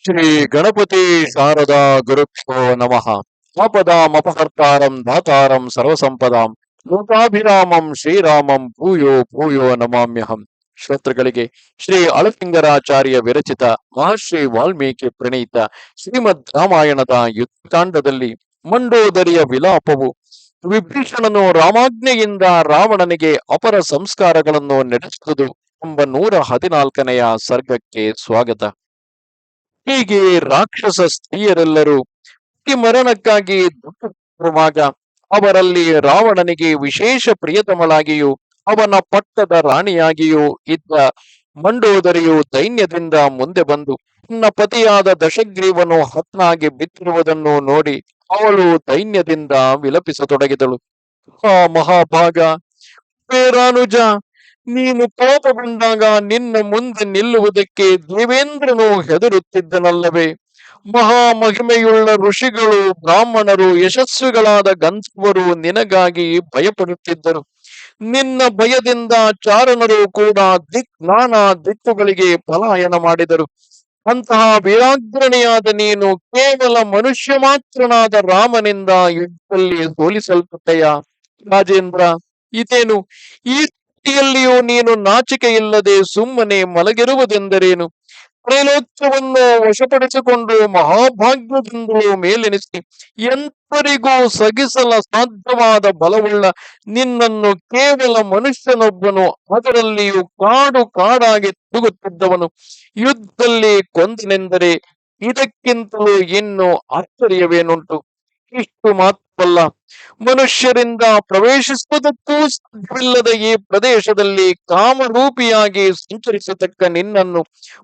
ಶ್ರೀ ಗಣಪತಿ ಶಾರದಾ ಗುರುಭ್ಯೋ ನಮಃ. ಆಪದಾಮಪಹರ್ತಾರಂ ದಾತಾರಂ ಸರ್ವಸಂಪದಾಂ ಲೋಕಾಭಿರಾಮಂ ಶ್ರೀರಾಮಂ ಭೂಯೋ ಭೂಯೋ ನಮಾಮ್ಯಹಂ. ಶ್ರೋತೃಗಳಿಗೆ ಶ್ರೀ ಅಳಸಿಂಗರಾಚಾರ್ಯ ವಿರಚಿತ ಮಹರ್ಷಿ ವಾಲ್ಮೀಕಿ ಪ್ರಣೀತ ಶ್ರೀಮದ್ ರಾಮಾಯಣದ ಯುದ್ಧಕಾಂಡದಲ್ಲಿ ಮಂಡೋದರಿಯ ವಿಲಾಪವು, ವಿಭೀಷಣನು ರಾಮಾಜ್ಞೆಯಿಂದ ರಾವಣನಿಗೆ ಅಪರ ಸಂಸ್ಕಾರಗಳನ್ನು ನಡೆಸುವುದು ಎಂಬ 114ನೆಯ ಸರ್ಗಕ್ಕೆ ಸ್ವಾಗತ. ಹೀಗೆ ರಾಕ್ಷಸ ಸ್ತ್ರೀಯರೆಲ್ಲರೂ ಮರಣಕ್ಕಾಗಿ ದುಃಖಿಸುವಾಗ ಅವರಲ್ಲಿ ರಾವಣನಿಗೆ ವಿಶೇಷ ಪ್ರಿಯತಮಳಾಗಿಯೂ ಅವನ ಪಟ್ಟದ ರಾಣಿಯಾಗಿಯೂ ಇದ್ದ ಮಂಡೋದರಿಯು ದೈನ್ಯದಿಂದ ಮುಂದೆ ಬಂದು ತನ್ನ ಪತಿಯಾದ ದಶಗ್ರೀವನು ಹತ್ನಾಗಿ ಬಿದ್ದಿರುವುದನ್ನು ನೋಡಿ ಅವಳು ದೈನ್ಯದಿಂದ ವಿಲಪಿಸತೊಡಗಿದಳು. ಆ ಮಹಾಭಾಗ, ಪೇರಾನುಜ, ನೀನು ಕೋಪಗೊಂಡಾಗ ನಿನ್ನ ಮುಂದೆ ನಿಲ್ಲುವುದಕ್ಕೆ ದೇವೇಂದ್ರನು ಹೆದರುತ್ತಿದ್ದನಲ್ಲವೇ? ಮಹಾಮಹಿಮೆಯುಳ್ಳ ಋಷಿಗಳು, ಬ್ರಾಹ್ಮಣರು, ಯಶಸ್ವಿಗಳಾದ ಗಂಧರ್ವರು ನಿನಗಾಗಿ ಭಯಪಡುತ್ತಿದ್ದರು. ನಿನ್ನ ಭಯದಿಂದ ಚಾರಣರು ಕೂಡ ನಾನಾ ದಿಕ್ಕುಗಳಿಗೆ ಪಲಾಯನ ಮಾಡಿದರು. ಅಂತಹ ವೀರಾಗ್ರಣಿಯಾದ ನೀನು ಕೇವಲ ಮನುಷ್ಯ ಮಾತ್ರನಾದ ರಾಮನಿಂದ ಯುದ್ಧದಲ್ಲಿ ಸೋಲಿಸಲ್ಪಟ್ಟೆಯ? ರಾಜೇಂದ್ರ, ಇದೇನು? ಈ ಸ್ಥಿತಿಯಲ್ಲಿಯೂ ನೀನು ನಾಚಿಕೆ ಇಲ್ಲದೆ ಸುಮ್ಮನೆ ಮಲಗಿರುವುದೆಂದರೇನು? ತ್ರೈಲೋಕ್ಯವನ್ನು ವಶಪಡಿಸಿಕೊಂಡು ಮಹಾಭಾಗ್ಯದಿಂದಲೂ ಮೇಲೆನಿಸಿ ಎಂತರಿಗೂ ಸಗಿಸಲ ಸಾಧ್ಯವಾದ ಬಲವುಳ್ಳ ನಿನ್ನನ್ನು ಕೇವಲ ಮನುಷ್ಯನೊಬ್ಬನು, ಅದರಲ್ಲಿಯೂ ಕಾಡು ಕಾಡಾಗಿ ತಿರುಗುತ್ತಿದ್ದವನು, ಯುದ್ಧದಲ್ಲಿ ಕೊಂದನೆಂದರೆ ಇದಕ್ಕಿಂತಲೂ ಇನ್ನು ಆಶ್ಚರ್ಯವೇನುಂಟು? ಇಷ್ಟು ಮಾತ್ರವಲ್ಲ, ಮನುಷ್ಯರಿಂದ ಪ್ರವೇಶಿಸುವುದಕ್ಕೂ ಸಾಧ್ಯವಿಲ್ಲದ ಈ ಪ್ರದೇಶದಲ್ಲಿ ಕಾಮರೂಪಿಯಾಗಿ ಸಂಚರಿಸತಕ್ಕ ನಿನ್ನನ್ನು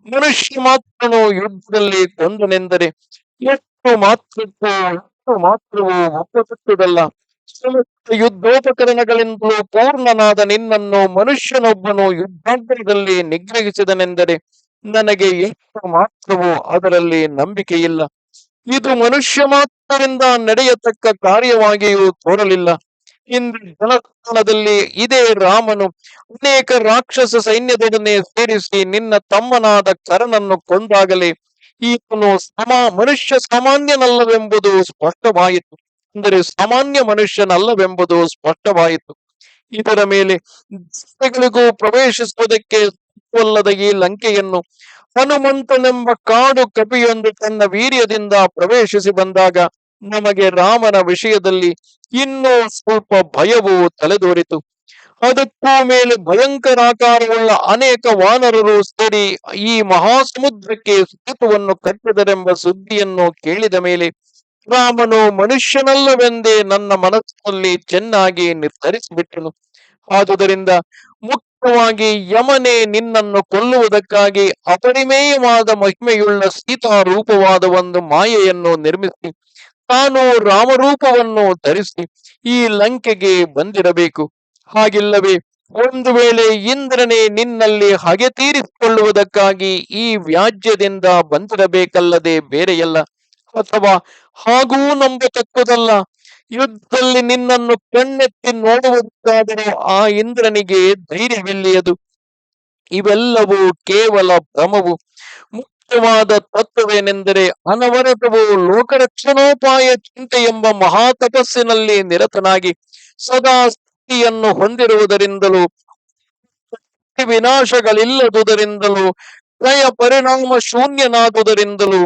ಮನುಷ್ಯ ಮಾತ್ರನು ಯುದ್ಧದಲ್ಲಿ ಕೊಂದನೆಂದರೆ ಎಷ್ಟು ಮಾತ್ರವೂ ಒಪ್ಪತಕ್ಕದಲ್ಲ. ಸಮಸ್ತ ಯುದ್ಧೋಪಕರಣಗಳಿಂದಲೂ ಪೂರ್ಣನಾದ ನಿನ್ನನ್ನು ಮನುಷ್ಯನೊಬ್ಬನು ಯುದ್ಧಾಂತರದಲ್ಲಿ ನಿಗ್ರಹಿಸಿದನೆಂದರೆ ನನಗೆ ಎಷ್ಟು ಮಾತ್ರವೂ ಅದರಲ್ಲಿ ನಂಬಿಕೆಯಿಲ್ಲ. ಇದು ಮನುಷ್ಯ ಮಾತ್ರದಿಂದ ನಡೆಯತಕ್ಕ ಕಾರ್ಯವಾಗಿಯೂ ತೋರಲಿಲ್ಲ. ಇಂದು ಜನಸ್ಥಾನದಲ್ಲಿ ಇದೇ ರಾಮನು ಅನೇಕ ರಾಕ್ಷಸ ಸೈನ್ಯದೊಡನೆ ಸೇರಿಸಿ ನಿನ್ನ ತಮ್ಮನಾದ ಕರನನ್ನು ಕೊಂದಾಗಲೇ ಈತನು ಮನುಷ್ಯ ಸಾಮಾನ್ಯನಲ್ಲವೆಂಬುದು ಸ್ಪಷ್ಟವಾಯಿತು. ಅಂದರೆ ಸಾಮಾನ್ಯ ಮನುಷ್ಯನಲ್ಲವೆಂಬುದು ಸ್ಪಷ್ಟವಾಯಿತು. ಇದರ ಮೇಲೆ ದೇಶಗಳಿಗೂ ಪ್ರವೇಶಿಸುವುದಕ್ಕೆ ಸಾಧ್ಯವಲ್ಲದ ಈ ಲಂಕೆಯನ್ನು ಹನುಮಂತನೆಂಬ ಕಾಡು ಕಪಿಯೊಂದು ತನ್ನ ವೀರ್ಯದಿಂದ ಪ್ರವೇಶಿಸಿ ಬಂದಾಗ ನಮಗೆ ರಾಮನ ವಿಷಯದಲ್ಲಿ ಇನ್ನೂ ಸ್ವಲ್ಪ ಭಯವು ತಲೆದೋರಿತು. ಅದಕ್ಕೂ ಮೇಲೆ ಭಯಂಕರಾಕಾರವುಳ್ಳ ಅನೇಕ ವಾನರರು ಸೇರಿ ಈ ಮಹಾಸಮುದ್ರಕ್ಕೆ ಸೇತುವನ್ನು ಕಟ್ಟಿದರೆಂಬ ಸುದ್ದಿಯನ್ನು ಕೇಳಿದ ಮೇಲೆ ರಾಮನು ಮನುಷ್ಯನಲ್ಲವೆಂದೇ ನನ್ನ ಮನಸ್ಸಿನಲ್ಲಿ ಚೆನ್ನಾಗಿ ನಿರ್ಧರಿಸಿಬಿಟ್ಟನು. ಆದುದರಿಂದ ಮುಖ್ಯವಾಗಿ ಯಮನೇ ನಿನ್ನನ್ನು ಕೊಲ್ಲುವುದಕ್ಕಾಗಿ ಅಪರಿಮೇಯವಾದ ಮಹಿಮೆಯುಳ್ಳ ಸೀತಾರೂಪವಾದ ಒಂದು ಮಾಯೆಯನ್ನು ನಿರ್ಮಿಸಿ ತಾನು ರಾಮರೂಪವನ್ನು ಧರಿಸಿ ಈ ಲಂಕೆಗೆ ಬಂದಿರಬೇಕು. ಹಾಗಿಲ್ಲವೇ ಒಂದು ವೇಳೆ ಇಂದ್ರನೇ ನಿನ್ನಲ್ಲಿ ಹಗೆ ತೀರಿಸಿಕೊಳ್ಳುವುದಕ್ಕಾಗಿ ಈ ವ್ಯಾಜ್ಯದಿಂದ ಬಂದಿರಬೇಕಲ್ಲದೆ ಬೇರೆಯಲ್ಲ. ಅಥವಾ ಹಾಗೂ ನಂಬತಕ್ಕದಲ್ಲ, ಯುದ್ಧದಲ್ಲಿ ನಿನ್ನನ್ನು ಕಣ್ಣೆತ್ತಿ ನೋಡುವುದಕ್ಕಾದರೂ ಆ ಇಂದ್ರನಿಗೆ ಧೈರ್ಯವಿಲ್ಲಿಯದು. ಇವೆಲ್ಲವೂ ಕೇವಲ ಭ್ರಮವು. ಮುಖ್ಯವಾದ ತತ್ವವೇನೆಂದರೆ ಅನವರತವು ಲೋಕರಕ್ಷಣೋಪಾಯ ಚಿಂತೆ ಎಂಬ ಮಹಾ ತಪಸ್ಸಿನಲ್ಲಿ ನಿರತನಾಗಿ ಸದಾ ಸ್ಥಿತಿಯನ್ನು ಹೊಂದಿರುವುದರಿಂದಲೂ ವಿನಾಶಗಳಿಲ್ಲದುದರಿಂದಲೂ ತ್ರಯ ಪರಿಣಾಮ ಶೂನ್ಯನಾದುದರಿಂದಲೂ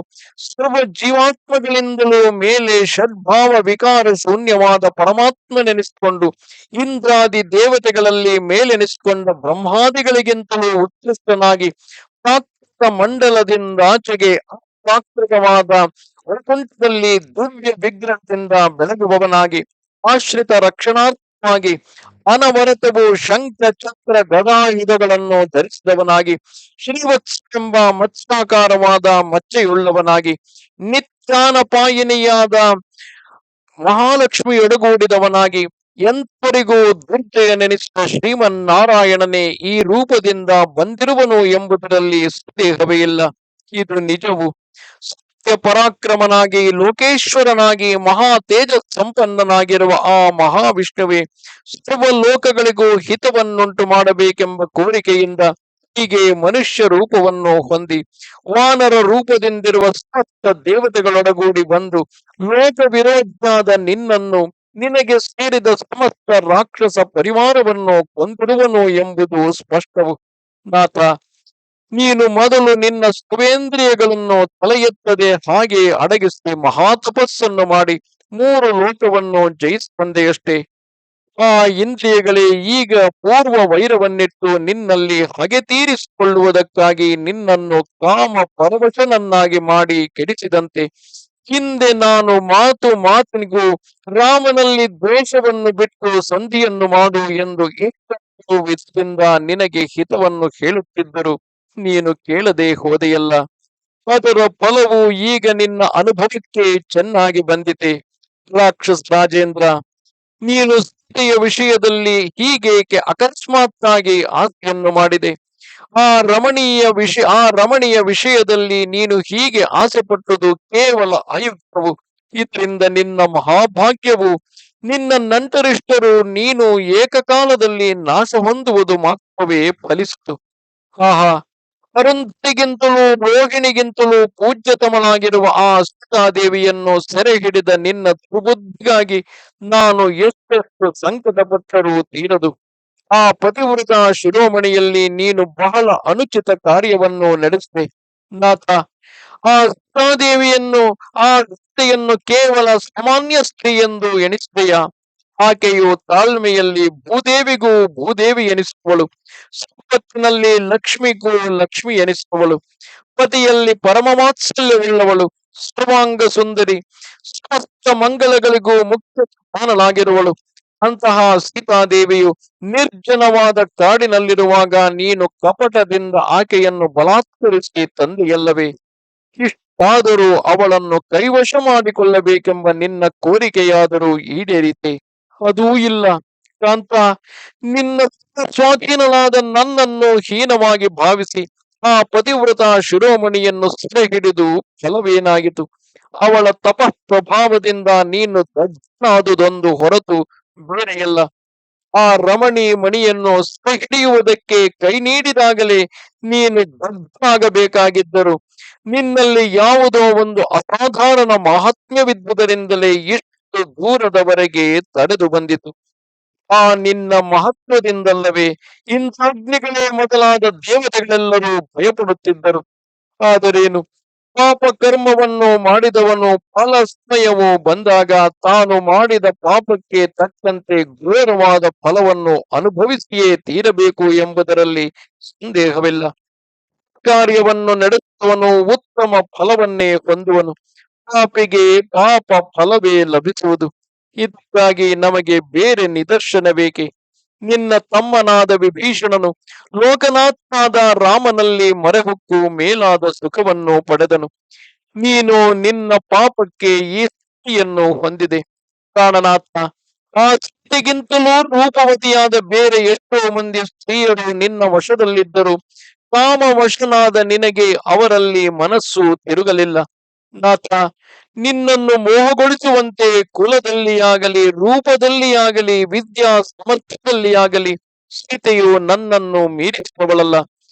ಸರ್ವ ಜೀವಾತ್ಮಗಳಿಂದಲೂ ಮೇಲೆ ಷಡ್ಭಾವ ವಿಕಾರ ಶೂನ್ಯವಾದ ಪರಮಾತ್ಮನೆನಿಸಿಕೊಂಡು ಇಂದ್ರಾದಿ ದೇವತೆಗಳಲ್ಲಿ ಮೇಲೆನಿಸಿಕೊಂಡ ಬ್ರಹ್ಮಾದಿಗಳಿಗಿಂತಲೂ ಉತ್ಕೃಷ್ಟನಾಗಿ ಪ್ರಾಕೃತ ಮಂಡಲದಿಂದಾಚೆಗೆ ಅಪ್ರಾಕೃತವಾದ ವೈಕುಂಠದಲ್ಲಿ ದಿವ್ಯ ವಿಗ್ರಹದಿಂದ ಬೆಳಗುವವನಾಗಿ ಆಶ್ರಿತ ರಕ್ಷಣಾರ್ಥವಾಗಿ ಅನವರತವು ಶಂಖ ಚಕ್ರ ಗದಾಯುಧಗಳನ್ನು ಧರಿಸಿದವನಾಗಿ ಶ್ರೀವತ್ಸ ಎಂಬ ಮತ್ಸ್ಯಾಕಾರವಾದ ಮಚ್ಚೆಯುಳ್ಳವನಾಗಿ ನಿತ್ಯಾನಪಾಯಿನಿಯಾದ ಮಹಾಲಕ್ಷ್ಮಿಯೊಡಗೂಡಿದವನಾಗಿ ಎಂತರಿಗೂ ದುರ್ಜಯನೆನಿಸಿದ ಶ್ರೀಮನ್ನಾರಾಯಣನೇ ಈ ರೂಪದಿಂದ ಬಂದಿರುವನು ಎಂಬುದರಲ್ಲಿ ಸಂದೇಹವೇ ಇಲ್ಲ. ಇದು ನಿಜವು. ಸತ್ಯ ಪರಾಕ್ರಮನಾಗಿ ಲೋಕೇಶ್ವರನಾಗಿ ಮಹಾ ತೇಜ ಸಂಪನ್ನನಾಗಿರುವ ಆ ಮಹಾವಿಷ್ಣುವೇ ಸರ್ವ ಲೋಕಗಳಿಗೂ ಹಿತವನ್ನುಂಟು ಮಾಡಬೇಕೆಂಬ ಕೋರಿಕೆಯಿಂದ ಹೀಗೆ ಮನುಷ್ಯ ರೂಪವನ್ನು ಹೊಂದಿ ವಾನರ ರೂಪದಿಂದಿರುವ ಸಮಸ್ತ ದೇವತೆಗಳೊಡಗೂಡಿ ಬಂದು ಲೋಕ ವಿರೋಧಿಯಾದ ನಿನ್ನನ್ನು ನಿನಗೆ ಸೇರಿದ ಸಮಸ್ತ ರಾಕ್ಷಸ ಪರಿವಾರವನ್ನು ಕೊಂದಿರುವನು ಎಂಬುದು ಸ್ಪಷ್ಟವು. ನಾಥ, ನೀನು ಮೊದಲು ನಿನ್ನ ಸರ್ವೇಂದ್ರಿಯಗಳನ್ನು ತಲೆ ಎತ್ತದೆ ಹಾಗೆ ಅಡಗಿಸಿ ಮಹಾತಪಸ್ಸನ್ನು ಮಾಡಿ 3 ಲೋಕವನ್ನು ಜಯಿಸಿಕೊಂಡೆಯಷ್ಟೇ. ಆ ಇಂದ್ರಿಯಗಳೇ ಈಗ ಪೂರ್ವ ವೈರವನ್ನಿಟ್ಟು ನಿನ್ನಲ್ಲಿ ಹಗೆ ತೀರಿಸಿಕೊಳ್ಳುವುದಕ್ಕಾಗಿ ನಿನ್ನನ್ನು ಕಾಮ ಪರವಶನನ್ನಾಗಿ ಮಾಡಿ ಕೆಡಿಸಿದಂತೆ ಹಿಂದೆ ನಾನು ಮಾತು ಮಾತಿನಿಗೂ ರಾಮನಲ್ಲಿ ದ್ವೇಷವನ್ನು ಬಿಟ್ಟು ಸಂಧಿಯನ್ನು ಮಾಡು ಎಂದು ಎಷ್ಟು ವಿಧದಿಂದ ನಿನಗೆ ಹಿತವನ್ನು ಹೇಳುತ್ತಿದ್ದರು, ನೀನು ಕೇಳದೆ ಹೋದೆಯಲ್ಲ. ಅದರ ಫಲವು ಈಗ ನಿನ್ನ ಅನುಭವಕ್ಕೆ ಚೆನ್ನಾಗಿ ಬಂದಿದೆ. ರಾಕ್ಷಸ ರಾಜೇಂದ್ರ, ನೀನು ಸೀತೆಯ ವಿಷಯದಲ್ಲಿ ಹೀಗೇಕೆ ಅಕಸ್ಮಾತ್ತಾಗಿ ಆಸೆಯನ್ನು ಮಾಡಿದೆ? ಆ ರಮಣೀಯ ವಿಷಯದಲ್ಲಿ ನೀನು ಹೀಗೆ ಆಸೆ ಪಟ್ಟುದು ಕೇವಲ ಅಯುಕ್ತವು. ಇದರಿಂದ ನಿನ್ನ ಮಹಾಭಾಗ್ಯವು, ನಿನ್ನ ನಂಟರಿಷ್ಟರು ನೀನು ಏಕಕಾಲದಲ್ಲಿ ನಾಶ ಹೊಂದುವುದು ಮಾತ್ರವೇ ಫಲಿಸಿತು. ಆಹಾ, ಅರುಂಧತಿಗಿಂತಲೂ ರೋಹಿಣಿಗಿಂತಲೂ ಪೂಜ್ಯತಮನಾಗಿರುವ ಆ ಸೀತಾದೇವಿಯನ್ನು ಸೆರೆ ಹಿಡಿದ ನಿನ್ನ ದುರ್ಬುದ್ಧಿಗಾಗಿ ನಾನು ಎಷ್ಟೆಷ್ಟು ಸಂಕಟಪಟ್ಟರೂ ತೀರದು. ಆ ಪತಿವ್ರತ ಶಿರೋಮಣಿಯಲ್ಲಿ ನೀನು ಬಹಳ ಅನುಚಿತ ಕಾರ್ಯವನ್ನು ನಡೆಸಿದೆ. ನಾಥ, ಆ ಸೀತಾದೇವಿಯನ್ನು, ಆ ಸೀತೆಯನ್ನು ಕೇವಲ ಸಾಮಾನ್ಯ ಸ್ತ್ರೀ ಎಂದು ಎಣಿಸಿದೆಯಾ? ಆಕೆಯು ತಾಳ್ಮೆಯಲ್ಲಿ ಭೂದೇವಿಗೂ ಭೂದೇವಿ ಎನಿಸುವಳು, ಸಂಪತ್ತಿನಲ್ಲಿ ಲಕ್ಷ್ಮಿಗೂ ಲಕ್ಷ್ಮಿ ಎನಿಸುವಳು, ಪತಿಯಲ್ಲಿ ಪರಮ ವಾತ್ಸಲ್ಯವುಳ್ಳವಳು, ಸರ್ವಾಂಗ ಸುಂದರಿ, ಸಮಸ್ತ ಮಂಗಳಗಳಿಗೂ ಮುಖ್ಯ ಸ್ಥಾನಲಾಗಿರುವಳು. ಅಂತಹ ಸೀತಾದೇವಿಯು ನಿರ್ಜನವಾದ ಕಾಡಿನಲ್ಲಿರುವಾಗ ನೀನು ಕಪಟದಿಂದ ಆಕೆಯನ್ನು ಬಲಾತ್ಕರಿಸಿ ತಂದೆಯಲ್ಲವೇ? ಇಷ್ಟಾದರೂ ಅವಳನ್ನು ಕೈವಶ ಮಾಡಿಕೊಳ್ಳಬೇಕೆಂಬ ನಿನ್ನ ಕೋರಿಕೆಯಾದರೂ ಈಡೇರಿತೆ? ಅದೂ ಇಲ್ಲ. ಕಾಂತ, ನಿನ್ನ ಸ್ವಾಧೀನನಾದ ನನ್ನನ್ನು ಹೀನವಾಗಿ ಭಾವಿಸಿ ಆ ಪತಿವ್ರತ ಶಿರೋಮಣಿಯನ್ನು ಸೆರೆ ಹಿಡಿದು ಫಲವೇನಾಗಿತು? ಅವಳ ತಪಃಪ್ರಭಾವದಿಂದ ನೀನು ದಗ್ಧನಾದುದೊಂದು ಹೊರತು ಬೇರೆಯಲ್ಲ. ಆ ರಮಣಿ ಮಣಿಯನ್ನು ಸೆರೆ ಹಿಡಿಯುವುದಕ್ಕೆ ಕೈ ನೀಡಿದಾಗಲೇ ನೀನು ದಗ್ಧನಾಗಬೇಕಾಗಿದ್ದರು. ನಿನ್ನಲ್ಲಿ ಯಾವುದೋ ಒಂದು ಅಸಾಧಾರಣ ಮಹಾತ್ಮ್ಯವಿದ್ದುದರಿಂದಲೇ ಇಷ್ಟು ದೂರದವರೆಗೆ ತಡೆದು ಬಂದಿತು. ಆ ನಿನ್ನ ಮಹತ್ವದಿಂದಲ್ಲವೇ ಇಂದ್ರಾಗ್ನಿಗಳೇ ಮೊದಲಾದ ದೇವತೆಗಳೆಲ್ಲರೂ ಭಯಪಡುತ್ತಿದ್ದರು. ಆದರೇನು, ಪಾಪ ಕರ್ಮವನ್ನು ಮಾಡಿದವನು ಫಲ ಸಮಯವು ಬಂದಾಗ ತಾನು ಮಾಡಿದ ಪಾಪಕ್ಕೆ ತಕ್ಕಂತೆ ಘೋರವಾದ ಫಲವನ್ನು ಅನುಭವಿಸಿಯೇ ತೀರಬೇಕು ಎಂಬುದರಲ್ಲಿ ಸಂದೇಹವಿಲ್ಲ. ಕಾರ್ಯವನ್ನು ನಡೆಸುವವನು ಉತ್ತಮ ಫಲವನ್ನೇ ಹೊಂದುವನು. ಪಾಪಿಗೆ ಪಾಪ ಫಲವೇ ಲಭಿಸುವುದು. ಇದಕ್ಕಾಗಿ ನಮಗೆ ಬೇರೆ ನಿದರ್ಶನ ಬೇಕೆ? ನಿನ್ನ ತಮ್ಮನಾದ ವಿಭೀಷಣನು ಲೋಕನಾಥನಾದ ರಾಮನಲ್ಲಿ ಮೊರೆಹೊಕ್ಕು ಮೇಲಾದ ಸುಖವನ್ನು ಪಡೆದನು. ನೀನು ನಿನ್ನ ಪಾಪಕ್ಕೆ ಈ ಸ್ಥಿತಿಯನ್ನು ಹೊಂದಿದೆ. ಪ್ರಾಣನಾಥ, ಆ ಸ್ಥಿತಿಗಿಂತಲೂ ರೂಪವತಿಯಾದ ಬೇರೆ ಎಷ್ಟೋ ಮಂದಿ ಸ್ತ್ರೀಯರು ನಿನ್ನ ವಶದಲ್ಲಿದ್ದರು. ಕಾಮವಶನಾದ ನಿನಗೆ ಅವರಲ್ಲಿ ಮನಸ್ಸು ತಿರುಗಲಿಲ್ಲ. ನಾಥ, ನಿನ್ನನ್ನು ಮೋಹಗೊಳಿಸುವಂತೆ ಕುಲದಲ್ಲಿಯಾಗಲಿ, ರೂಪದಲ್ಲಿಯಾಗಲಿ, ವಿದ್ಯಾ ಸಾಮರ್ಥ್ಯದಲ್ಲಿಯಾಗಲಿ ಸೀತೆಯು ನನ್ನನ್ನು ಮೀರಿಸುವವಳಲ್ಲ.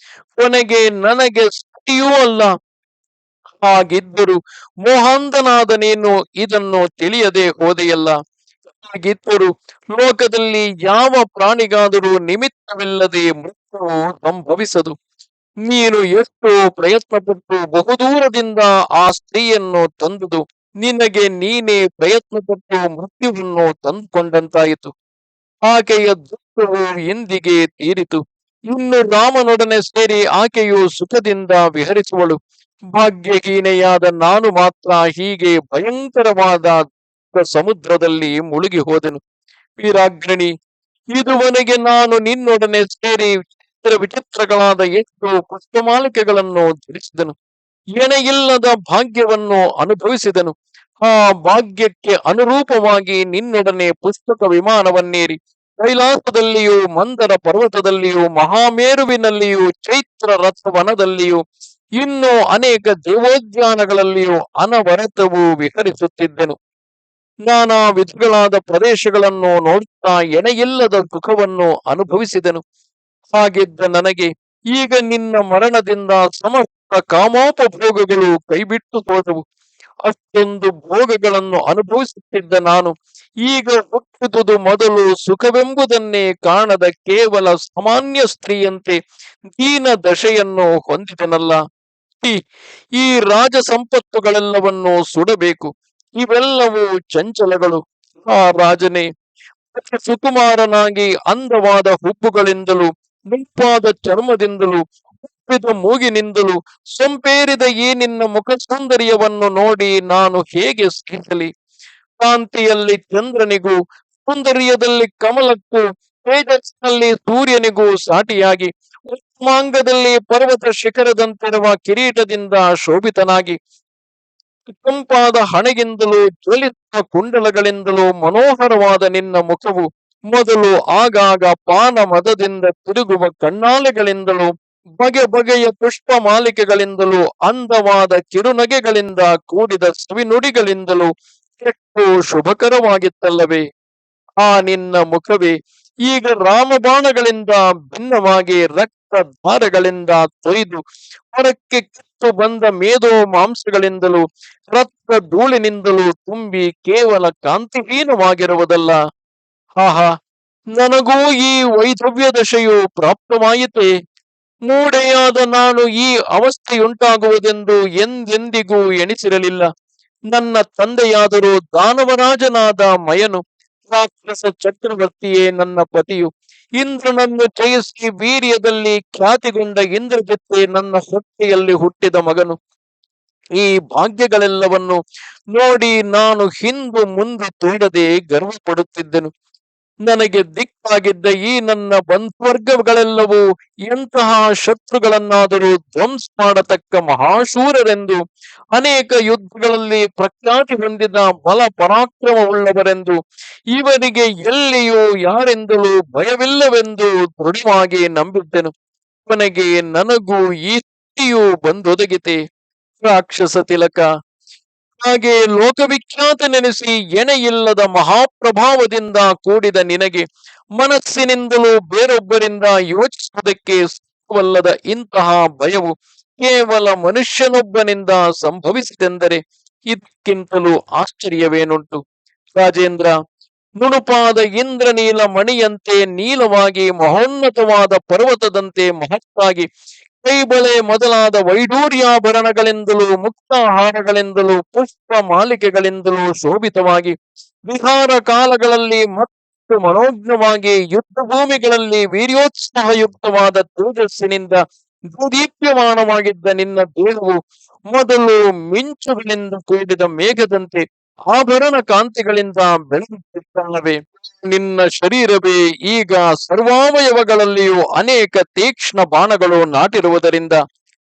ಕೊನೆಗೆ ನನಗೆ ಸತಿಯೂ ಅಲ್ಲ. ಹಾಗಿದ್ದರೂ ಮೋಹಾಂಧನಾದ ನೀನು ಇದನ್ನು ತಿಳಿಯದೆ ಹೋದೆಯಲ್ಲ. ಹಾಗಿದ್ದರೂ ಲೋಕದಲ್ಲಿ ಯಾವ ಪ್ರಾಣಿಗಾದರೂ ನಿಮಿತ್ತವಿಲ್ಲದೆ ಮೃತ್ಯುವು ಸಂಭವಿಸದು. ನೀನು ಎಷ್ಟು ಪ್ರಯತ್ನಪಟ್ಟು ಬಹುದೂರದಿಂದ ಆ ಸ್ತ್ರೀಯನ್ನು ತಂದುದು ನಿನಗೆ ನೀನೇ ಪ್ರಯತ್ನಪಟ್ಟು ಮೃತ್ಯುವನ್ನು ತಂದುಕೊಂಡಂತಾಯಿತು. ಆಕೆಯ ದುಃಖವು ಎಂದಿಗೆ ತೀರಿತು. ಇನ್ನು ರಾಮನೊಡನೆ ಸೇರಿ ಆಕೆಯು ಸುಖದಿಂದ ವಿಹರಿಸುವಳು. ಭಾಗ್ಯಹೀನೆಯಾದ ನಾನು ಮಾತ್ರ ಹೀಗೆ ಭಯಂಕರವಾದ ಸಮುದ್ರದಲ್ಲಿ ಮುಳುಗಿ ಹೋದೆನು. ವೀರಾಗ್ರಣಿ, ಇದುವರೆಗೆ ನಾನು ನಿನ್ನೊಡನೆ ಸೇರಿ ವಿಚಿತ್ರಗಳಾದ ಎಷ್ಟು ಪುಷ್ಪಮಾಲಿಕೆಗಳನ್ನು ಧರಿಸಿದನು. ಎಣೆಯಿಲ್ಲದ ಭಾಗ್ಯವನ್ನು ಅನುಭವಿಸಿದನು. ಆ ಭಾಗ್ಯಕ್ಕೆ ಅನುರೂಪವಾಗಿ ನಿನ್ನೊಡನೆ ಪುಸ್ತಕ ವಿಮಾನವನ್ನೇರಿ ಕೈಲಾಸದಲ್ಲಿಯೂ, ಮಂದರ ಪರ್ವತದಲ್ಲಿಯೂ, ಮಹಾಮೇರುವಿನಲ್ಲಿಯೂ, ಚೈತ್ರ ರಥವನದಲ್ಲಿಯೂ, ಇನ್ನೂ ಅನೇಕ ದೇವೋದ್ಯಾನಗಳಲ್ಲಿಯೂ ಅನವರತವೂ ವಿಹರಿಸುತ್ತಿದ್ದೆನು. ನಾನಾ ವಿಧಗಳಾದ ಪ್ರದೇಶಗಳನ್ನು ನೋಡುತ್ತಾ ಎಣೆಯಿಲ್ಲದ ಸುಖವನ್ನು ಅನುಭವಿಸಿದೆನು. ಹಾಗಿದ್ದ ನನಗೆ ಈಗ ನಿನ್ನ ಮರಣದಿಂದ ಸಮಸ್ತ ಕಾಮೋಪಭೋಗಗಳು ಕೈಬಿಟ್ಟು ಹೋದವು. ಅಷ್ಟೊಂದು ಭೋಗಗಳನ್ನು ಅನುಭವಿಸುತ್ತಿದ್ದ ನಾನು ಈಗ ಹುಟ್ಟುವುದು ಮೊದಲು ಸುಖವೆಂಬುದನ್ನೇ ಕಾಣದ ಕೇವಲ ಸಾಮಾನ್ಯ ಸ್ತ್ರೀಯಂತೆ ದೀನ ದಶೆಯನ್ನು ಹೊಂದಿದನಲ್ಲ. ಈ ಈ ರಾಜ ಸಂಪತ್ತುಗಳೆಲ್ಲವನ್ನು ಸುಡಬೇಕು. ಇವೆಲ್ಲವೂ ಚಂಚಲಗಳು. ಆ ರಾಜನೇ, ಅತಿ ಸುಕುಮಾರನಾಗಿ ಅಂದವಾದ ಹುಬ್ಬುಗಳಿಂದಲೂ ನುಣುಪಾದ ಚರ್ಮದಿಂದಲೂ ಉಬ್ಬಿದ ಮೂಗಿನಿಂದಲೂ ಸೊಂಪೇರಿದ ಈ ನಿನ್ನ ಮುಖ ಸೌಂದರ್ಯವನ್ನು ನೋಡಿ ನಾನು ಹೇಗೆ ಸಹಿಸಲಿ? ಕಾಂತಿಯಲ್ಲಿ ಚಂದ್ರನಿಗೂ, ಸೌಂದರ್ಯದಲ್ಲಿ ಕಮಲಕ್ಕೂ, ತೇಜಸ್ಸಿನಲ್ಲಿ ಸೂರ್ಯನಿಗೂ ಸಾಟಿಯಾಗಿ, ಉತ್ತಮಾಂಗದಲ್ಲಿ ಪರ್ವತ ಶಿಖರದಂತಿರುವ ಕಿರೀಟದಿಂದ ಶೋಭಿತನಾಗಿ, ತಂಪಾದ ಹಣೆಗಿಂದಲೂ ಜ್ವಲಿಸುವ ಕುಂಡಲಗಳಿಂದಲೂ ಮನೋಹರವಾದ ನಿನ್ನ ಮುಖವು ಮೊದಲು ಆಗಾಗ ಪಾನ ಮದದಿಂದ ತಿರುಗುವ ಕಣ್ಣಾಲೆಗಳಿಂದಲೂ ಬಗೆ ಬಗೆಯ ಪುಷ್ಪ ಮಾಲಿಕೆಗಳಿಂದಲೂ ಅಂದವಾದ ಕಿರುನಗೆಗಳಿಂದ ಕೂಡಿದ ಸವಿನುಡಿಗಳಿಂದಲೂ ಎಷ್ಟು ಶುಭಕರವಾಗಿತ್ತಲ್ಲವೇ? ಆ ನಿನ್ನ ಮುಖವೇ ಈಗ ರಾಮಬಾಣಗಳಿಂದ ಭಿನ್ನವಾಗಿ ರಕ್ತ ಧಾರಗಳಿಂದ ತೊಯ್ದು ಹೊರಕ್ಕೆ ಕಿತ್ತು ಬಂದ ಮೇದೋ ಮಾಂಸಗಳಿಂದಲೂ ರಕ್ತ ಧೂಳಿನಿಂದಲೂ ತುಂಬಿ ಕೇವಲ ಕಾಂತಿಹೀನವಾಗಿರುವುದಲ್ಲ. ಆಹಾ, ನನಗೂ ಈ ವೈಧವ್ಯ ದಶೆಯು ಪ್ರಾಪ್ತವಾಯಿತೇ? ಮೂಡೆಯಾದ ನಾನು ಈ ಅವಸ್ಥೆಯುಂಟಾಗುವುದೆಂದು ಎಂದೆಂದಿಗೂ ಎಣಿಸಿರಲಿಲ್ಲ. ನನ್ನ ತಂದೆಯಾದರೂ ದಾನವರಾಜನಾದ ಮಯನು, ರಾಕ್ಷಸ ಚಕ್ರವರ್ತಿಯೇ ನನ್ನ ಪತಿಯು. ಇಂದ್ರನನ್ನು ಜಯಿಸಿ ವೀರ್ಯದಲ್ಲಿ ಖ್ಯಾತಿಗೊಂಡ ಇಂದ್ರಜಿತ್ತೆ ನನ್ನ ಹೊಟ್ಟೆಯಲ್ಲಿ ಹುಟ್ಟಿದ ಮಗನು. ಈ ಭಾಗ್ಯಗಳೆಲ್ಲವನ್ನು ನೋಡಿ ನಾನು ಹಿಂದು ಮುಂದೆ ತೋಡದೆ ಗರ್ವ ಪಡುತ್ತಿದ್ದೆನು. ನನಗೆ ದಿಕ್ಕಾಗಿದ್ದ ಈ ನನ್ನ ಬಂಧುವರ್ಗಗಳೆಲ್ಲವೂ ಎಂತಹ ಶತ್ರುಗಳನ್ನಾದರೂ ಧ್ವಂಸ ಮಾಡತಕ್ಕ ಮಹಾಶೂರರೆಂದು, ಅನೇಕ ಯುದ್ಧಗಳಲ್ಲಿ ಪ್ರಖ್ಯಾತಿ ಹೊಂದಿದ ಬಲ ಪರಾಕ್ರಮವುಳ್ಳವರೆಂದು, ಇವರಿಗೆ ಎಲ್ಲಿಯೂ ಯಾರಿಂದಲೂ ಭಯವಿಲ್ಲವೆಂದು ದೃಢವಾಗಿ ನಂಬಿದ್ದೆನು. ಕೊನೆಗೆ ನನಗೂ ಈ ಸ್ಥಿತಿಯು ಬಂದೊದಗಿತೆ. ರಾಕ್ಷಸ ತಿಲಕ, ಹಾಗೆ ಲೋಕವಿಖ್ಯಾತನೆನಿಸಿ ಎಣೆಯಿಲ್ಲದ ಮಹಾಪ್ರಭಾವದಿಂದ ಕೂಡಿದ ನಿನಗೆ ಮನಸ್ಸಿನಿಂದಲೂ ಬೇರೊಬ್ಬರಿಂದ ಯೋಚಿಸುವುದಕ್ಕೆ ಸಾಧ್ಯವಲ್ಲದ ಇಂತಹ ಭಯವು ಕೇವಲ ಮನುಷ್ಯನೊಬ್ಬನಿಂದ ಸಂಭವಿಸಿತೆಂದರೆ ಇದಕ್ಕಿಂತಲೂ ಆಶ್ಚರ್ಯವೇನುಂಟು? ರಾಜೇಂದ್ರ, ನುಣುಪಾದ ಇಂದ್ರನೀಲ ಮಣಿಯಂತೆ ನೀಲವಾಗಿ, ಮಹೋನ್ನತವಾದ ಪರ್ವತದಂತೆ ಮಹತ್ತಾಗಿ, ಕೈಬಳೆ ಮೊದಲಾದ ವೈಡೂರ್ಯಾಭರಣಗಳಿಂದಲೂ, ಮುಕ್ತಾಹಾರಗಳಿಂದಲೂ, ಪುಷ್ಪ ಮಾಲಿಕೆಗಳಿಂದಲೂ ಶೋಭಿತವಾಗಿ, ವಿಹಾರ ಕಾಲಗಳಲ್ಲಿ ಮತ್ತು ಮನೋಜ್ಞವಾಗಿ, ಯುದ್ಧ ಭೂಮಿಗಳಲ್ಲಿ ವೀರ್ಯೋತ್ಸಾಹಯುಕ್ತವಾದ ತೇಜಸ್ಸಿನಿಂದ ದೀಪ್ಯಮಾನವಾಗಿದ್ದ ನಿನ್ನ ದೇಹವು ಮೊದಲು ಮಿಂಚುಗಳಿಂದ ಕೂಡಿದ ಮೇಘದಂತೆ ಆಭರಣ ಕಾಂತಿಗಳಿಂದ ಬೆಳಗುತ್ತಿತ್ತಲ್ಲವೇ? ನಿನ್ನ ಶರೀರವೇ ಈಗ ಸರ್ವಾವಯವಗಳಲ್ಲಿಯೂ ಅನೇಕ ತೀಕ್ಷ್ಣ ಬಾಣಗಳು ನಾಟಿರುವುದರಿಂದ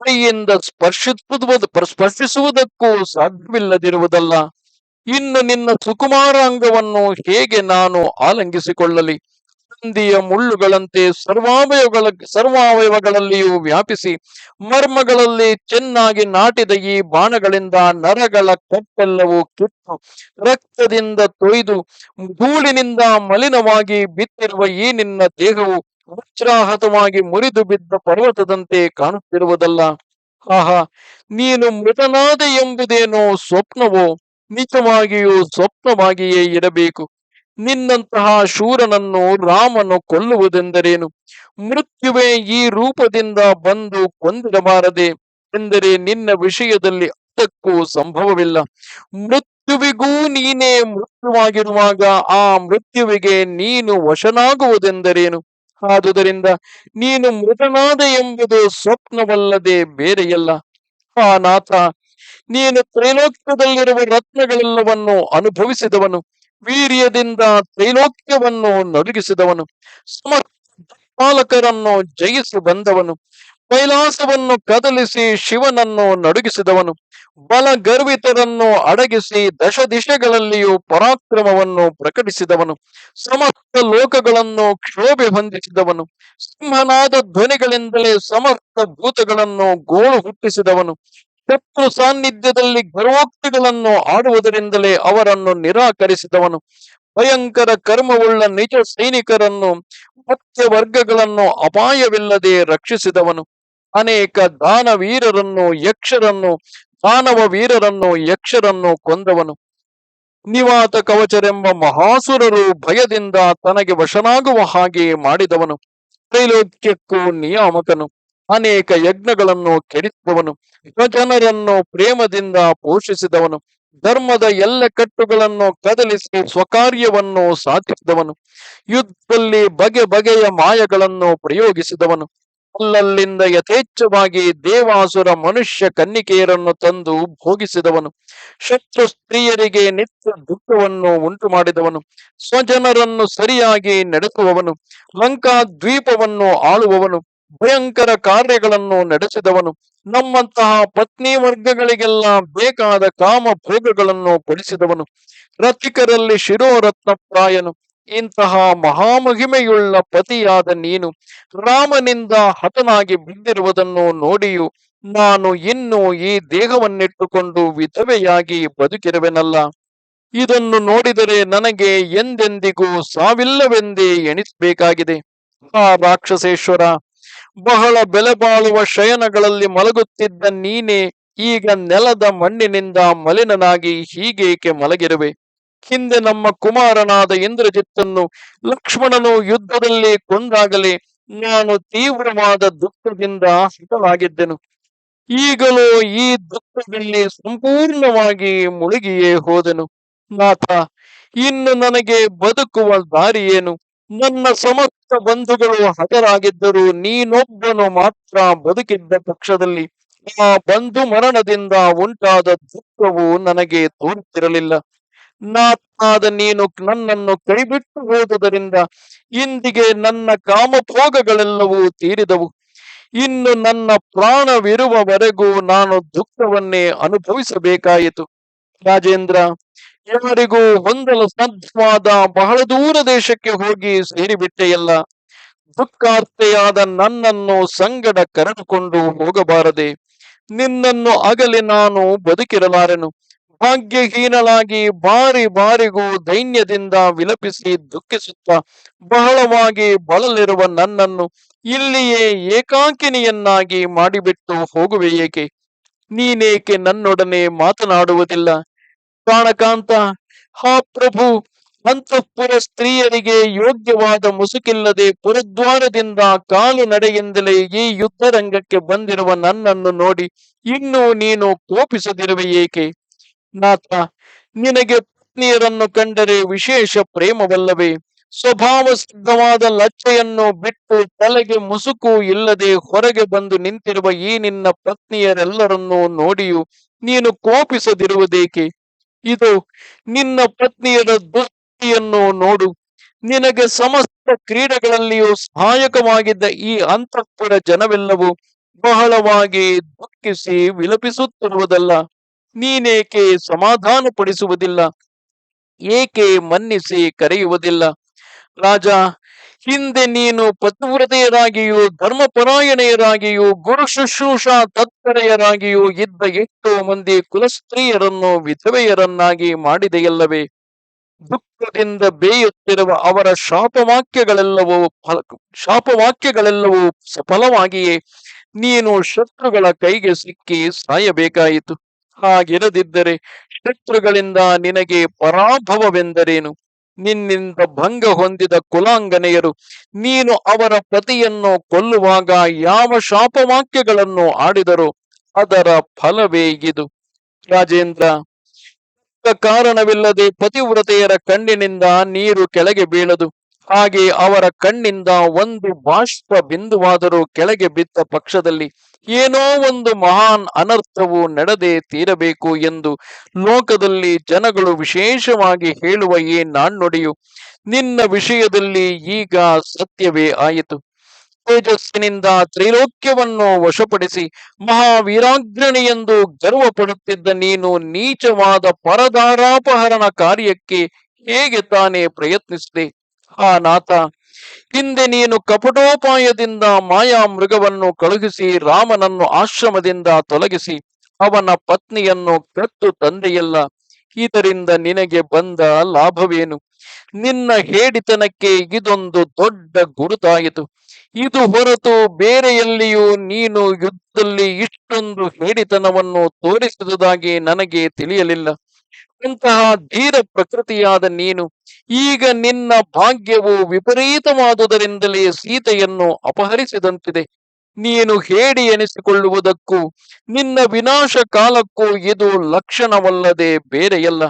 ಕೈಯಿಂದ ಸ್ಪರ್ಶಿಸುವುದಕ್ಕೂ ಸಾಧ್ಯವಿಲ್ಲದಿರುವುದಲ್ಲ. ಇನ್ನು ನಿನ್ನ ಸುಕುಮಾರ ಅಂಗವನ್ನು ಹೇಗೆ ನಾನು ಆಲಂಗಿಸಿಕೊಳ್ಳಲಿ? ಹಂದಿಯ ಮುಳ್ಳುಗಳಂತೆ ಸರ್ವಾವಯವಗಳಲ್ಲಿಯೂ ವ್ಯಾಪಿಸಿ ಮರ್ಮಗಳಲ್ಲಿ ಚೆನ್ನಾಗಿ ನಾಟಿದ ಈ ಬಾಣಗಳಿಂದ ನರಗಳ ಕಟ್ಟೆಲ್ಲವೂ ಕಿತ್ತು ರಕ್ತದಿಂದ ತೊಯ್ದು ಧೂಳಿನಿಂದ ಮಲಿನವಾಗಿ ಬಿದ್ದಿರುವ ಈ ನಿನ್ನ ದೇಹವು ವಜ್ರಾಹತವಾಗಿ ಮುರಿದು ಬಿದ್ದ ಪರ್ವತದಂತೆ ಕಾಣುತ್ತಿರುವುದಲ್ಲ. ಆಹಾ, ನೀನು ಮೃತನಾದೆ ಎಂಬುದೇನೋ ಸ್ವಪ್ನವೋ? ನಿಜವಾಗಿಯೂ ಸ್ವಪ್ನವಾಗಿಯೇ ಇರಬೇಕು. ನಿನ್ನಂತಹ ಶೂರನನ್ನು ರಾಮನು ಕೊಲ್ಲುವುದೆಂದರೇನು? ಮೃತ್ಯುವೇ ಈ ರೂಪದಿಂದ ಬಂದು ಕೊಂದಿರಬಾರದೆ ಎಂದರೆ ನಿನ್ನ ವಿಷಯದಲ್ಲಿ ಅದಕ್ಕೂ ಸಂಭವವಿಲ್ಲ. ಮೃತ್ಯುವಿಗೂ ನೀನೇ ಮೃತ್ಯುವಾಗಿರುವಾಗ ಆ ಮೃತ್ಯುವಿಗೆ ನೀನು ವಶನಾಗುವುದೆಂದರೇನು? ಆದುದರಿಂದ ನೀನು ಮೃತನಾದ ಎಂಬುದು ಸ್ವಪ್ನವಲ್ಲದೆ ಬೇರೆಯಲ್ಲ. ಆ ನಾಥ, ನೀನು ತ್ರೈಲೋಕ್ಯದಲ್ಲಿರುವ ರತ್ನಗಳೆಲ್ಲವನ್ನು ಅನುಭವಿಸಿದವನು, ವೀರ್ಯದಿಂದ ತ್ರೈಲೋಕ್ಯವನ್ನು ನಡುಗಿಸಿದವನು, ಸಮಪಾಲಕರನ್ನು ಜಯಿಸಿ ಬಂದವನು, ಕೈಲಾಸವನ್ನು ಕದಲಿಸಿ ಶಿವನನ್ನು ನಡುಗಿಸಿದವನು, ಬಲಗರ್ವಿತರನ್ನು ಅಡಗಿಸಿ ದಶ ದಿಶೆಗಳಲ್ಲಿಯೂ ಪರಾಕ್ರಮವನ್ನು ಪ್ರಕಟಿಸಿದವನು, ಸಮಸ್ತ ಲೋಕಗಳನ್ನು ಕ್ಷೋಭೆ ಹೊಂದಿಸಿದವನು, ಸಿಂಹನಾದ ಧ್ವನಿಗಳಿಂದಲೇ ಸಮಸ್ತ ಭೂತಗಳನ್ನು ಗೋಳು ಹುಟ್ಟಿಸಿದವನು, ಶತ್ರು ಸಾನ್ನಿಧ್ಯದಲ್ಲಿ ಗರ್ವೋಕ್ತಿಗಳನ್ನು ಆಡುವುದರಿಂದಲೇ ಅವರನ್ನು ನಿರಾಕರಿಸಿದವನು, ಭಯಂಕರ ಕರ್ಮವುಳ್ಳ ನಿಜ ಸೈನಿಕರನ್ನು ಮತ್ಸ್ಯ ವರ್ಗಗಳನ್ನು ಅಪಾಯವಿಲ್ಲದೆ ರಕ್ಷಿಸಿದವನು. ಅನೇಕ ದಾನವ ವೀರರನ್ನು ಯಕ್ಷರನ್ನು ಕೊಂದವನು. ನಿವಾತ ಕವಚರೆಂಬ ಮಹಾಸುರರು ಭಯದಿಂದ ತನಗೆ ವಶನಾಗುವ ಹಾಗೆ ಮಾಡಿದವನು. ತ್ರೈಲೋಕ್ಯಕ್ಕೂ ನಿಯಾಮಕನು. ಅನೇಕ ಯಜ್ಞಗಳನ್ನು ಕೆಡಿಸುವವನು. ಸ್ವಜನರನ್ನು ಪ್ರೇಮದಿಂದ ಪೋಷಿಸಿದವನು. ಧರ್ಮದ ಎಲ್ಲ ಕಟ್ಟುಗಳನ್ನು ಕದಲಿಸಿ ಸ್ವಕಾರ್ಯವನ್ನು ಸಾಧಿಸಿದವನು. ಯುದ್ಧದಲ್ಲಿ ಬಗೆ ಬಗೆಯ ಮಾಯಗಳನ್ನು ಪ್ರಯೋಗಿಸಿದವನು. ಅಲ್ಲಲ್ಲಿಂದ ಯಥೇಚ್ಛವಾಗಿ ದೇವಾಸುರ ಮನುಷ್ಯ ಕನ್ನಿಕೆಯರನ್ನು ತಂದು ಭೋಗಿಸಿದವನು. ಶತ್ರು ಸ್ತ್ರೀಯರಿಗೆ ನಿತ್ಯ ದುಃಖವನ್ನು ಉಂಟು ಮಾಡಿದವನು. ಸ್ವಜನರನ್ನು ಸರಿಯಾಗಿ ನಡೆಸುವವನು. ಲಂಕಾ ದ್ವೀಪವನ್ನು ಆಳುವವನು. ಭಯಂಕರ ಕಾರ್ಯಗಳನ್ನು ನಡೆಸಿದವನು. ನಮ್ಮಂತಹ ಪತ್ನಿ ವರ್ಗಗಳಿಗೆಲ್ಲ ಬೇಕಾದ ಕಾಮ ಭೋಗಗಳನ್ನು ಕೊಡಿಸಿದವನು. ರಥಿಕರಲ್ಲಿ ಶಿರೋರತ್ನಪ್ರಾಯನು. ಇಂತಹ ಮಹಾಮಹಿಮೆಯುಳ್ಳ ಪತಿಯಾದ ನೀನು ರಾಮನಿಂದ ಹತನಾಗಿ ಬಿದ್ದಿರುವುದನ್ನು ನೋಡಿಯೂ ನಾನು ಇನ್ನೂ ಈ ದೇಹವನ್ನಿಟ್ಟುಕೊಂಡು ವಿಧವೆಯಾಗಿ ಬದುಕಿರುವೆನಲ್ಲ. ಇದನ್ನು ನೋಡಿದರೆ ನನಗೆ ಎಂದೆಂದಿಗೂ ಸಾವಿಲ್ಲವೆಂದೇ ಎಣಿಸಬೇಕಾಗಿದೆ. ಆ ರಾಕ್ಷಸೇಶ್ವರ, ಬಹಳ ಬೆಲೆ ಬಾಳುವ ಶಯನಗಳಲ್ಲಿ ಮಲಗುತ್ತಿದ್ದ ನೀನೇ ಈಗ ನೆಲದ ಮಣ್ಣಿನಿಂದ ಮಲಿನನಾಗಿ ಹೀಗೇಕೆ ಮಲಗಿರುವೆ? ಹಿಂದೆ ನಮ್ಮ ಕುಮಾರನಾದ ಇಂದ್ರಜಿತ್ತನ್ನು ಲಕ್ಷ್ಮಣನು ಯುದ್ಧದಲ್ಲಿ ಕೊಂದಾಗಲೇ ನಾನು ತೀವ್ರವಾದ ದುಃಖದಿಂದ ಹತನಾಗಿದ್ದೆನು. ಈಗಲೂ ಈ ದುಃಖದಲ್ಲಿ ಸಂಪೂರ್ಣವಾಗಿ ಮುಳುಗಿಯೇ ಹೋದೆನು. ನಾಥ, ಇನ್ನು ನನಗೆ ಬದುಕುವ ದಾರಿಯೇನು? ನನ್ನ ಸಮಸ್ತ ಬಂಧುಗಳು ಹತರಾಗಿದ್ದರೂ ನೀನೊಬ್ಬನು ಮಾತ್ರ ಬದುಕಿದ್ದ ಪಕ್ಷದಲ್ಲಿ ಆ ಬಂಧು ಮರಣದಿಂದ ಉಂಟಾದ ದುಃಖವು ನನಗೆ ತೋರುತ್ತಿರಲಿಲ್ಲ. ನಾಥನಾದ ನೀನು ನನ್ನನ್ನು ಕೈಬಿಟ್ಟು ಹೋದುದರಿಂದ ಇಂದಿಗೆ ನನ್ನ ಕಾಮಭೋಗಗಳೆಲ್ಲವೂ ತೀರಿದವು. ಇನ್ನು ನನ್ನ ಪ್ರಾಣವಿರುವವರೆಗೂ ನಾನು ದುಃಖವನ್ನೇ ಅನುಭವಿಸಬೇಕಾಯಿತು. ರಾಜೇಂದ್ರ, ಯಾರಿಗೂ ಹೊಂದಲು ಸಾಧ್ಯವಾದ ಬಹಳ ದೂರ ದೇಶಕ್ಕೆ ಹೋಗಿ ಸೇರಿಬಿಟ್ಟೆಯಲ್ಲ. ದುಃಖಾರ್ತೆಯಾದ ನನ್ನನ್ನು ಸಂಗಡ ಕರೆದುಕೊಂಡು ಹೋಗಬಾರದೆ? ನಿನ್ನನ್ನು ಅಗಲಿ ನಾನು ಬದುಕಿರಲಾರೆನು. ಭಾಗ್ಯಹೀನಳಾಗಿ ಬಾರಿ ಬಾರಿಗೂ ದೈನ್ಯದಿಂದ ವಿಲಪಿಸಿ ದುಃಖಿಸುತ್ತಾ ಬಹಳವಾಗಿ ಬಳಲಿರುವ ನನ್ನನ್ನು ಇಲ್ಲಿಯೇ ಏಕಾಕಿನಿಯನ್ನಾಗಿ ಮಾಡಿಬಿಟ್ಟು ಹೋಗುವೆ ಏಕೆ? ನೀನೇಕೆ ನನ್ನೊಡನೆ ಮಾತನಾಡುವುದಿಲ್ಲ? ಪ್ರಾಣಕಾಂತ, ಹಾ ಪ್ರಭು, ಅಂತಃಪುರ ಸ್ತ್ರೀಯರಿಗೆ ಯೋಗ್ಯವಾದ ಮುಸುಕಿಲ್ಲದೆ ಪುರದ್ವಾರದಿಂದ ಕಾಲು ನಡೆಯಿಂದಲೇ ಈ ಯುದ್ಧ ರಂಗಕ್ಕೆ ಬಂದಿರುವ ನನ್ನನ್ನು ನೋಡಿ ಇನ್ನೂ ನೀನು ಕೋಪಿಸದಿರುವೆ ಏಕೆ? ನಾಥ, ನಿನಗೆ ಪತ್ನಿಯರನ್ನು ಕಂಡರೆ ವಿಶೇಷ ಪ್ರೇಮವಲ್ಲವೇ? ಸ್ವಭಾವ ಸಿದ್ಧವಾದ ಲಜ್ಜೆಯನ್ನು ಬಿಟ್ಟು ತಲೆಗೆ ಮುಸುಕು ಇಲ್ಲದೆ ಹೊರಗೆ ಬಂದು ನಿಂತಿರುವ ಈ ನಿನ್ನ ಪತ್ನಿಯರೆಲ್ಲರನ್ನೂ ನೋಡಿಯೂ ನೀನು ಕೋಪಿಸದಿರುವುದೇಕೆ? ಇದು ನಿನ್ನ ಪತ್ನಿಯರ ದುಸ್ಥಿತಿಯನ್ನು ನೋಡು. ನಿನಗೆ ಸಮಸ್ತ ಕ್ರೀಡೆಗಳಲ್ಲಿಯೂ ಸಹಾಯಕವಾಗಿದ್ದ ಈ ಅಂತಃಪುರ ಜನವೆಲ್ಲವೂ ಬಹಳವಾಗಿ ದುಃಖಿಸಿ ವಿಲಪಿಸುತ್ತಿರುವುದಲ್ಲ. ನೀನೇಕೆ ಸಮಾಧಾನ ಪಡಿಸುವುದಿಲ್ಲ? ಏಕೆ ಮನ್ನಿಸಿ ಕರೆಯುವುದಿಲ್ಲ? ರಾಜ, ಹಿಂದೆ ನೀನು ಪತಿವ್ರತೆಯರಾಗಿಯೂ ಧರ್ಮಪರಾಯಣೆಯರಾಗಿಯೂ ಗುರು ಶುಶ್ರೂಷಾ ತತ್ಪರೆಯರಾಗಿಯೂ ಇದ್ದ ಎಷ್ಟೋ ಮಂದಿ ಕುಲಸ್ತ್ರೀಯರನ್ನು ವಿಧವೆಯರನ್ನಾಗಿ ಮಾಡಿದೆಯಲ್ಲವೇ? ದುಃಖದಿಂದ ಬೇಯುತ್ತಿರುವ ಅವರ ಶಾಪವಾಕ್ಯಗಳೆಲ್ಲವೂ ಸಫಲವಾಗಿಯೇ ನೀನು ಶತ್ರುಗಳ ಕೈಗೆ ಸಿಕ್ಕಿ ಸಾಯಬೇಕಾಯಿತು. ಹಾಗಿರದಿದ್ದರೆ ಶತ್ರುಗಳಿಂದ ನಿನಗೆ ಪರಾಭವವೆಂದರೇನು? ನಿನ್ನಿಂದ ಭಂಗ ಹೊಂದಿದ ಕುಲಾಂಗನೆಯರು ನೀನು ಅವರ ಪತಿಯನ್ನು ಕೊಲ್ಲುವಾಗ ಯಾವ ಶಾಪವಾಕ್ಯಗಳನ್ನು ಆಡಿದರೋ ಅದರ ಫಲವೇ ಇದು. ರಾಜೇಂದ್ರ, ಕಾರಣವಿಲ್ಲದೆ ಪತಿವ್ರತೆಯರ ಕಣ್ಣಿನಿಂದ ನೀರು ಕೆಳಗೆ ಬೀಳದು. ಹಾಗೆ ಅವರ ಕಣ್ಣಿಂದ ಒಂದು ಬಾಷ್ಪ ಬಿಂದುವಾದರೂ ಕೆಳಗೆ ಬಿದ್ದ ಪಕ್ಷದಲ್ಲಿ ಏನೋ ಒಂದು ಮಹಾನ್ ಅನರ್ಥವು ನಡೆದೇ ತೀರಬೇಕು ಎಂದು ಲೋಕದಲ್ಲಿ ಜನಗಳು ವಿಶೇಷವಾಗಿ ಹೇಳುವ ಈ ನಾಣ್ಣುಡಿಯು ನಿನ್ನ ವಿಷಯದಲ್ಲಿ ಈಗ ಸತ್ಯವೇ ಆಯಿತು. ತೇಜಸ್ಸಿನಿಂದ ತ್ರೈಲೋಕ್ಯವನ್ನು ವಶಪಡಿಸಿ ಮಹಾವೀರಾಗ್ರಣಿ ಎಂದು ಗರ್ವ ಪಡುತ್ತಿದ್ದ ನೀನು ನೀಚವಾದ ಪರದಾರಾಪಹರಣ ಕಾರ್ಯಕ್ಕೆ ಹೇಗೆ ತಾನೇ ಪ್ರಯತ್ನಿಸಿದೆ? ಆ ನಾಥ, ಹಿಂದೆ ನೀನು ಕಪಟೋಪಾಯದಿಂದ ಮಾಯಾ ಮೃಗವನ್ನು ಕಳುಹಿಸಿ ರಾಮನನ್ನು ಆಶ್ರಮದಿಂದ ತೊಲಗಿಸಿ ಅವನ ಪತ್ನಿಯನ್ನು ಕತ್ತು ತಂದೆಯಲ್ಲ. ಇದರಿಂದ ನಿನಗೆ ಬಂದ ಲಾಭವೇನು? ನಿನ್ನ ಹೇಡಿತನಕ್ಕೆ ಇದೊಂದು ದೊಡ್ಡ ಗುರುತಾಯಿತು. ಇದು ಹೊರತು ಬೇರೆ ಎಲ್ಲಿಯೂ ನೀನು ಯುದ್ಧದಲ್ಲಿ ಇಷ್ಟೊಂದು ಹೇಡಿತನವನ್ನು ತೋರಿಸಿದುದಾಗಿ ನನಗೆ ತಿಳಿಯಲಿಲ್ಲ. ಇಂತಹ ಧೀರ ಪ್ರಕೃತಿಯಾದ ನೀನು ಈಗ ನಿನ್ನ ಭಾಗ್ಯವು ವಿಪರೀತವಾದುದರಿಂದಲೇ ಸೀತೆಯನ್ನು ಅಪಹರಿಸಿದಂತಿದೆ. ನೀನು ಹೇಡಿ ಎನಿಸಿಕೊಳ್ಳುವುದಕ್ಕೂ ನಿನ್ನ ವಿನಾಶ ಕಾಲಕ್ಕೂ ಇದು ಲಕ್ಷಣವಲ್ಲದೆ ಬೇರೆಯಲ್ಲ.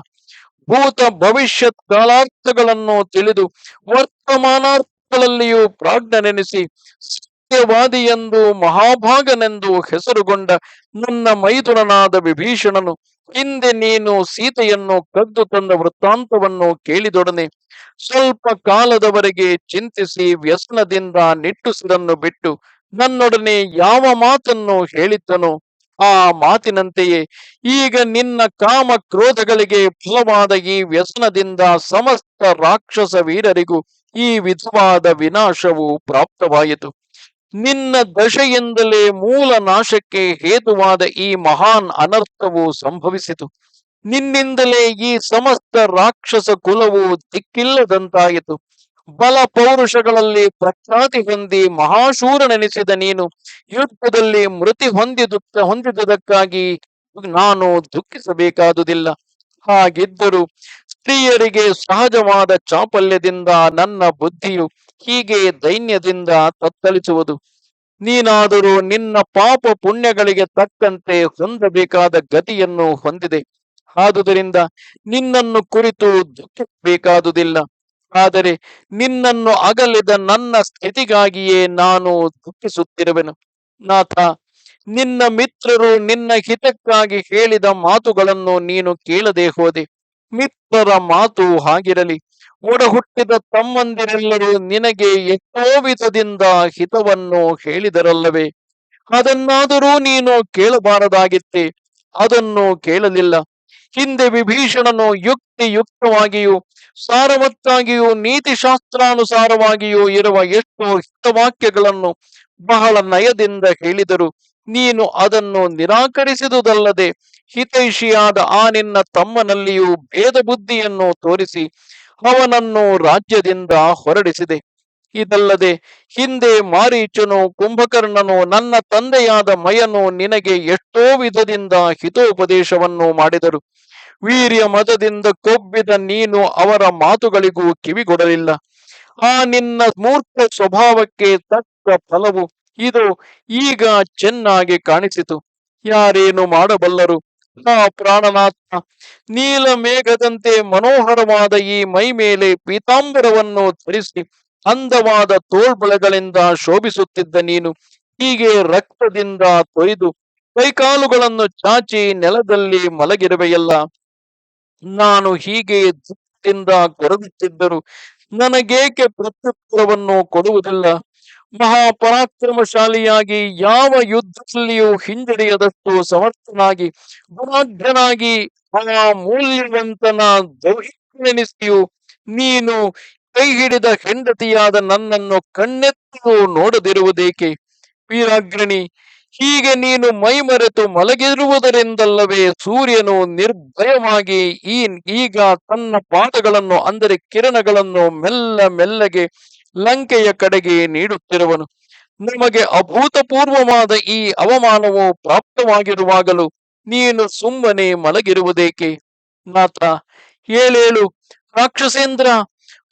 ಭೂತ ಭವಿಷ್ಯತ್ ಕಾಲಾರ್ಥಗಳನ್ನು ತಿಳಿದು ವರ್ತಮಾನಾರ್ಥಗಳಲ್ಲಿಯೂ ಪ್ರಾಜ್ಞನೆನಿಸಿ ಸತ್ಯವಾದಿ ಎಂದು ಮಹಾಭಾಗನೆಂದು ಹೆಸರುಗೊಂಡ ನನ್ನ ಮೈದುನನಾದ ವಿಭೀಷಣನು ಹಿಂದೆ ನೀನು ಸೀತೆಯನ್ನು ಕದ್ದು ತಂದ ವೃತ್ತಾಂತವನ್ನು ಕೇಳಿದೊಡನೆ ಸ್ವಲ್ಪ ಕಾಲದವರೆಗೆ ಚಿಂತಿಸಿ ವ್ಯಸನದಿಂದ ನಿಟ್ಟುಸಿರನ್ನು ಬಿಟ್ಟು ನನ್ನೊಡನೆ ಯಾವ ಮಾತನ್ನು ಹೇಳಿದ್ದನೋ ಆ ಮಾತಿನಂತೆಯೇ ಈಗ ನಿನ್ನ ಕಾಮ ಕ್ರೋಧಗಳಿಗೆ ಫಲವಾದ ಈ ವ್ಯಸನದಿಂದ ಸಮಸ್ತ ರಾಕ್ಷಸ ವೀರರಿಗೂ ಈ ವಿಧವಾದ ವಿನಾಶವು ಪ್ರಾಪ್ತವಾಯಿತು. ನಿನ್ನ ದಶೆಯಿಂದಲೇ ಮೂಲ ನಾಶಕ್ಕೆ ಹೇತುವಾದ ಈ ಮಹಾನ್ ಅನರ್ಥವು ಸಂಭವಿಸಿತು. ನಿನ್ನಿಂದಲೇ ಈ ಸಮಸ್ತ ರಾಕ್ಷಸ ಕುಲವು ದಿಕ್ಕಿಲ್ಲದಂತಾಯಿತು. ಬಲ ಪೌರುಷಗಳಲ್ಲಿ ಪ್ರಖ್ಯಾತಿ ಹೊಂದಿ ಮಹಾಶೂರನೆನಿಸಿದ ನೀನು ಯುದ್ಧದಲ್ಲಿ ಮೃತಿ ಹೊಂದಿದುದಕ್ಕಾಗಿ ನಾನು ದುಃಖಿಸಬೇಕಾದುದಿಲ್ಲ. ಹಾಗಿದ್ದರೂ ಸ್ತ್ರೀಯರಿಗೆ ಸಹಜವಾದ ಚಾಪಲ್ಯದಿಂದ ನನ್ನ ಬುದ್ಧಿಯು ಹೀಗೆ ದೈನ್ಯದಿಂದ ತತ್ತಳಿಸುವುದು. ನೀನಾದರೂ ನಿನ್ನ ಪಾಪ ಪುಣ್ಯಗಳಿಗೆ ತಕ್ಕಂತೆ ಹೊಂದಬೇಕಾದ ಗತಿಯನ್ನು ಹೊಂದಿದೆ. ಆದುದರಿಂದ ನಿನ್ನನ್ನು ಕುರಿತು ದುಃಖಿಸಬೇಕಾದುದಿಲ್ಲ. ಆದರೆ ನಿನ್ನನ್ನು ಅಗಲಿದ ನನ್ನ ಸ್ಥಿತಿಗಾಗಿಯೇ ನಾನು ದುಃಖಿಸುತ್ತಿರುವೆನು. ನಾಥ, ನಿನ್ನ ಮಿತ್ರರು ನಿನ್ನ ಹಿತಕ್ಕಾಗಿ ಹೇಳಿದ ಮಾತುಗಳನ್ನು ನೀನು ಕೇಳದೆ ಹೋದೆ. ಮಿತ್ರರ ಮಾತು ಹಾಗಿರಲಿ. ಒಡಹುಟ್ಟಿದ ತಮ್ಮಂದಿರೆಲ್ಲರೂ ನಿನಗೆ ಎಷ್ಟೋ ವಿಧದಿಂದ ಹಿತವನ್ನು ಹೇಳಿದರಲ್ಲವೇ? ಅದನ್ನಾದರೂ ನೀನು ಕೇಳಬಾರದಾಗಿತ್ತೆ. ಅದನ್ನು ಕೇಳಲಿಲ್ಲ. ಹಿಂದೆ ವಿಭೀಷಣನು ಯುಕ್ತವಾಗಿಯೂ ಸಾರವತ್ತಾಗಿಯೂ ನೀತಿಶಾಸ್ತ್ರಾನುಸಾರವಾಗಿಯೂ ಇರುವ ಎಷ್ಟೋ ಹಿತವಾಕ್ಯಗಳನ್ನು ಬಹಳ ನಯದಿಂದ ಹೇಳಿದರು. ನೀನು ಅದನ್ನು ನಿರಾಕರಿಸಿದುದಲ್ಲದೆ ಹಿತೈಷಿಯಾದ ಆ ನಿನ್ನ ತಮ್ಮನಲ್ಲಿಯೂ ಭೇದ ಬುದ್ಧಿಯನ್ನು ತೋರಿಸಿ ಅವನನ್ನು ರಾಜ್ಯದಿಂದ ಹೊರಡಿಸಿದೆ. ಇದಲ್ಲದೆ ಹಿಂದೆ ಮಾರೀಚನು, ಕುಂಭಕರ್ಣನು, ನನ್ನ ತಂದೆಯಾದ ಮಯನು ನಿನಗೆ ಎಷ್ಟೋ ವಿಧದಿಂದ ಹಿತೋಪದೇಶವನ್ನು ಮಾಡಿದರು. ವೀರ್ಯ ಮದದಿಂದ ಕೊಬ್ಬಿದ ನೀನು ಅವರ ಮಾತುಗಳಿಗೂ ಕಿವಿಗೊಡಲಿಲ್ಲ. ಆ ನಿನ್ನ ಮೂರ್ಖ ಸ್ವಭಾವಕ್ಕೆ ತಕ್ಕ ಫಲವು ಇದು ಈಗ ಚೆನ್ನಾಗಿ ಕಾಣಿಸಿತು. ಯಾರೇನು ಮಾಡಬಲ್ಲರು? ಆ ಪ್ರಾಣನಾಥ, ನೀಲ ಮೇಘದಂತೆ ಮನೋಹರವಾದ ಈ ಮೈ ಮೇಲೆ ಪೀತಾಂಬರವನ್ನು ಧರಿಸಿ ಅಂದವಾದ ತೋಳ್ಬಳೆಗಳಿಂದ ಶೋಭಿಸುತ್ತಿದ್ದ ನೀನು ಹೀಗೆ ರಕ್ತದಿಂದ ತೊಯ್ದು ಕೈಕಾಲುಗಳನ್ನು ಚಾಚಿ ನೆಲದಲ್ಲಿ ಮಲಗಿರುವೆಯಲ್ಲ. ನಾನು ಹೀಗೆ ದುಃಖದಿಂದ ಕೊರಗುತ್ತಿದ್ದರು ನನಗೇಕೆ ಪ್ರತ್ಯುತ್ತರವನ್ನು ಕೊಡುವುದಿಲ್ಲ? ಮಹಾಪರಾಕ್ರಮಶಾಲಿಯಾಗಿ ಯಾವ ಯುದ್ಧದಲ್ಲಿಯೂ ಹಿಂಜರಿಯದಷ್ಟು ಸಮರ್ಥನಾಗಿ ಗುಣಾಢ್ಯನಾಗಿ ಆ ಮೌಲ್ಯವಂತನ ದೌಹಿತ್ಯನೆನಿಸಿಯೂ ನೀನು ಕೈ ಹಿಡಿದ ಹೆಂಡತಿಯಾದ ನನ್ನನ್ನು ಕಣ್ಣೆತ್ತು ನೋಡದಿರುವುದೇಕೆ? ವೀರಾಗ್ರಣಿ, ಹೀಗೆ ನೀನು ಮೈಮರೆತು ಮಲಗಿರುವುದರಿಂದಲ್ಲವೇ ಸೂರ್ಯನು ನಿರ್ಭಯವಾಗಿ ಈಗ ತನ್ನ ಪಾದಗಳನ್ನು ಅಂದರೆ ಕಿರಣಗಳನ್ನು ಮೆಲ್ಲ ಮೆಲ್ಲಗೆ ಲಂಕೆಯ ಕಡೆಗೆ ನೀಡುತ್ತಿರುವನು. ನಮಗೆ ಅಭೂತಪೂರ್ವವಾದ ಈ ಅವಮಾನವು ಪ್ರಾಪ್ತವಾಗಿರುವಾಗಲೂ ನೀನು ಸುಮ್ಮನೆ ಮಲಗಿರುವುದೇಕೆ? ನಾಥ, ಹೇಳೇಳು ರಾಕ್ಷಸೇಂದ್ರ,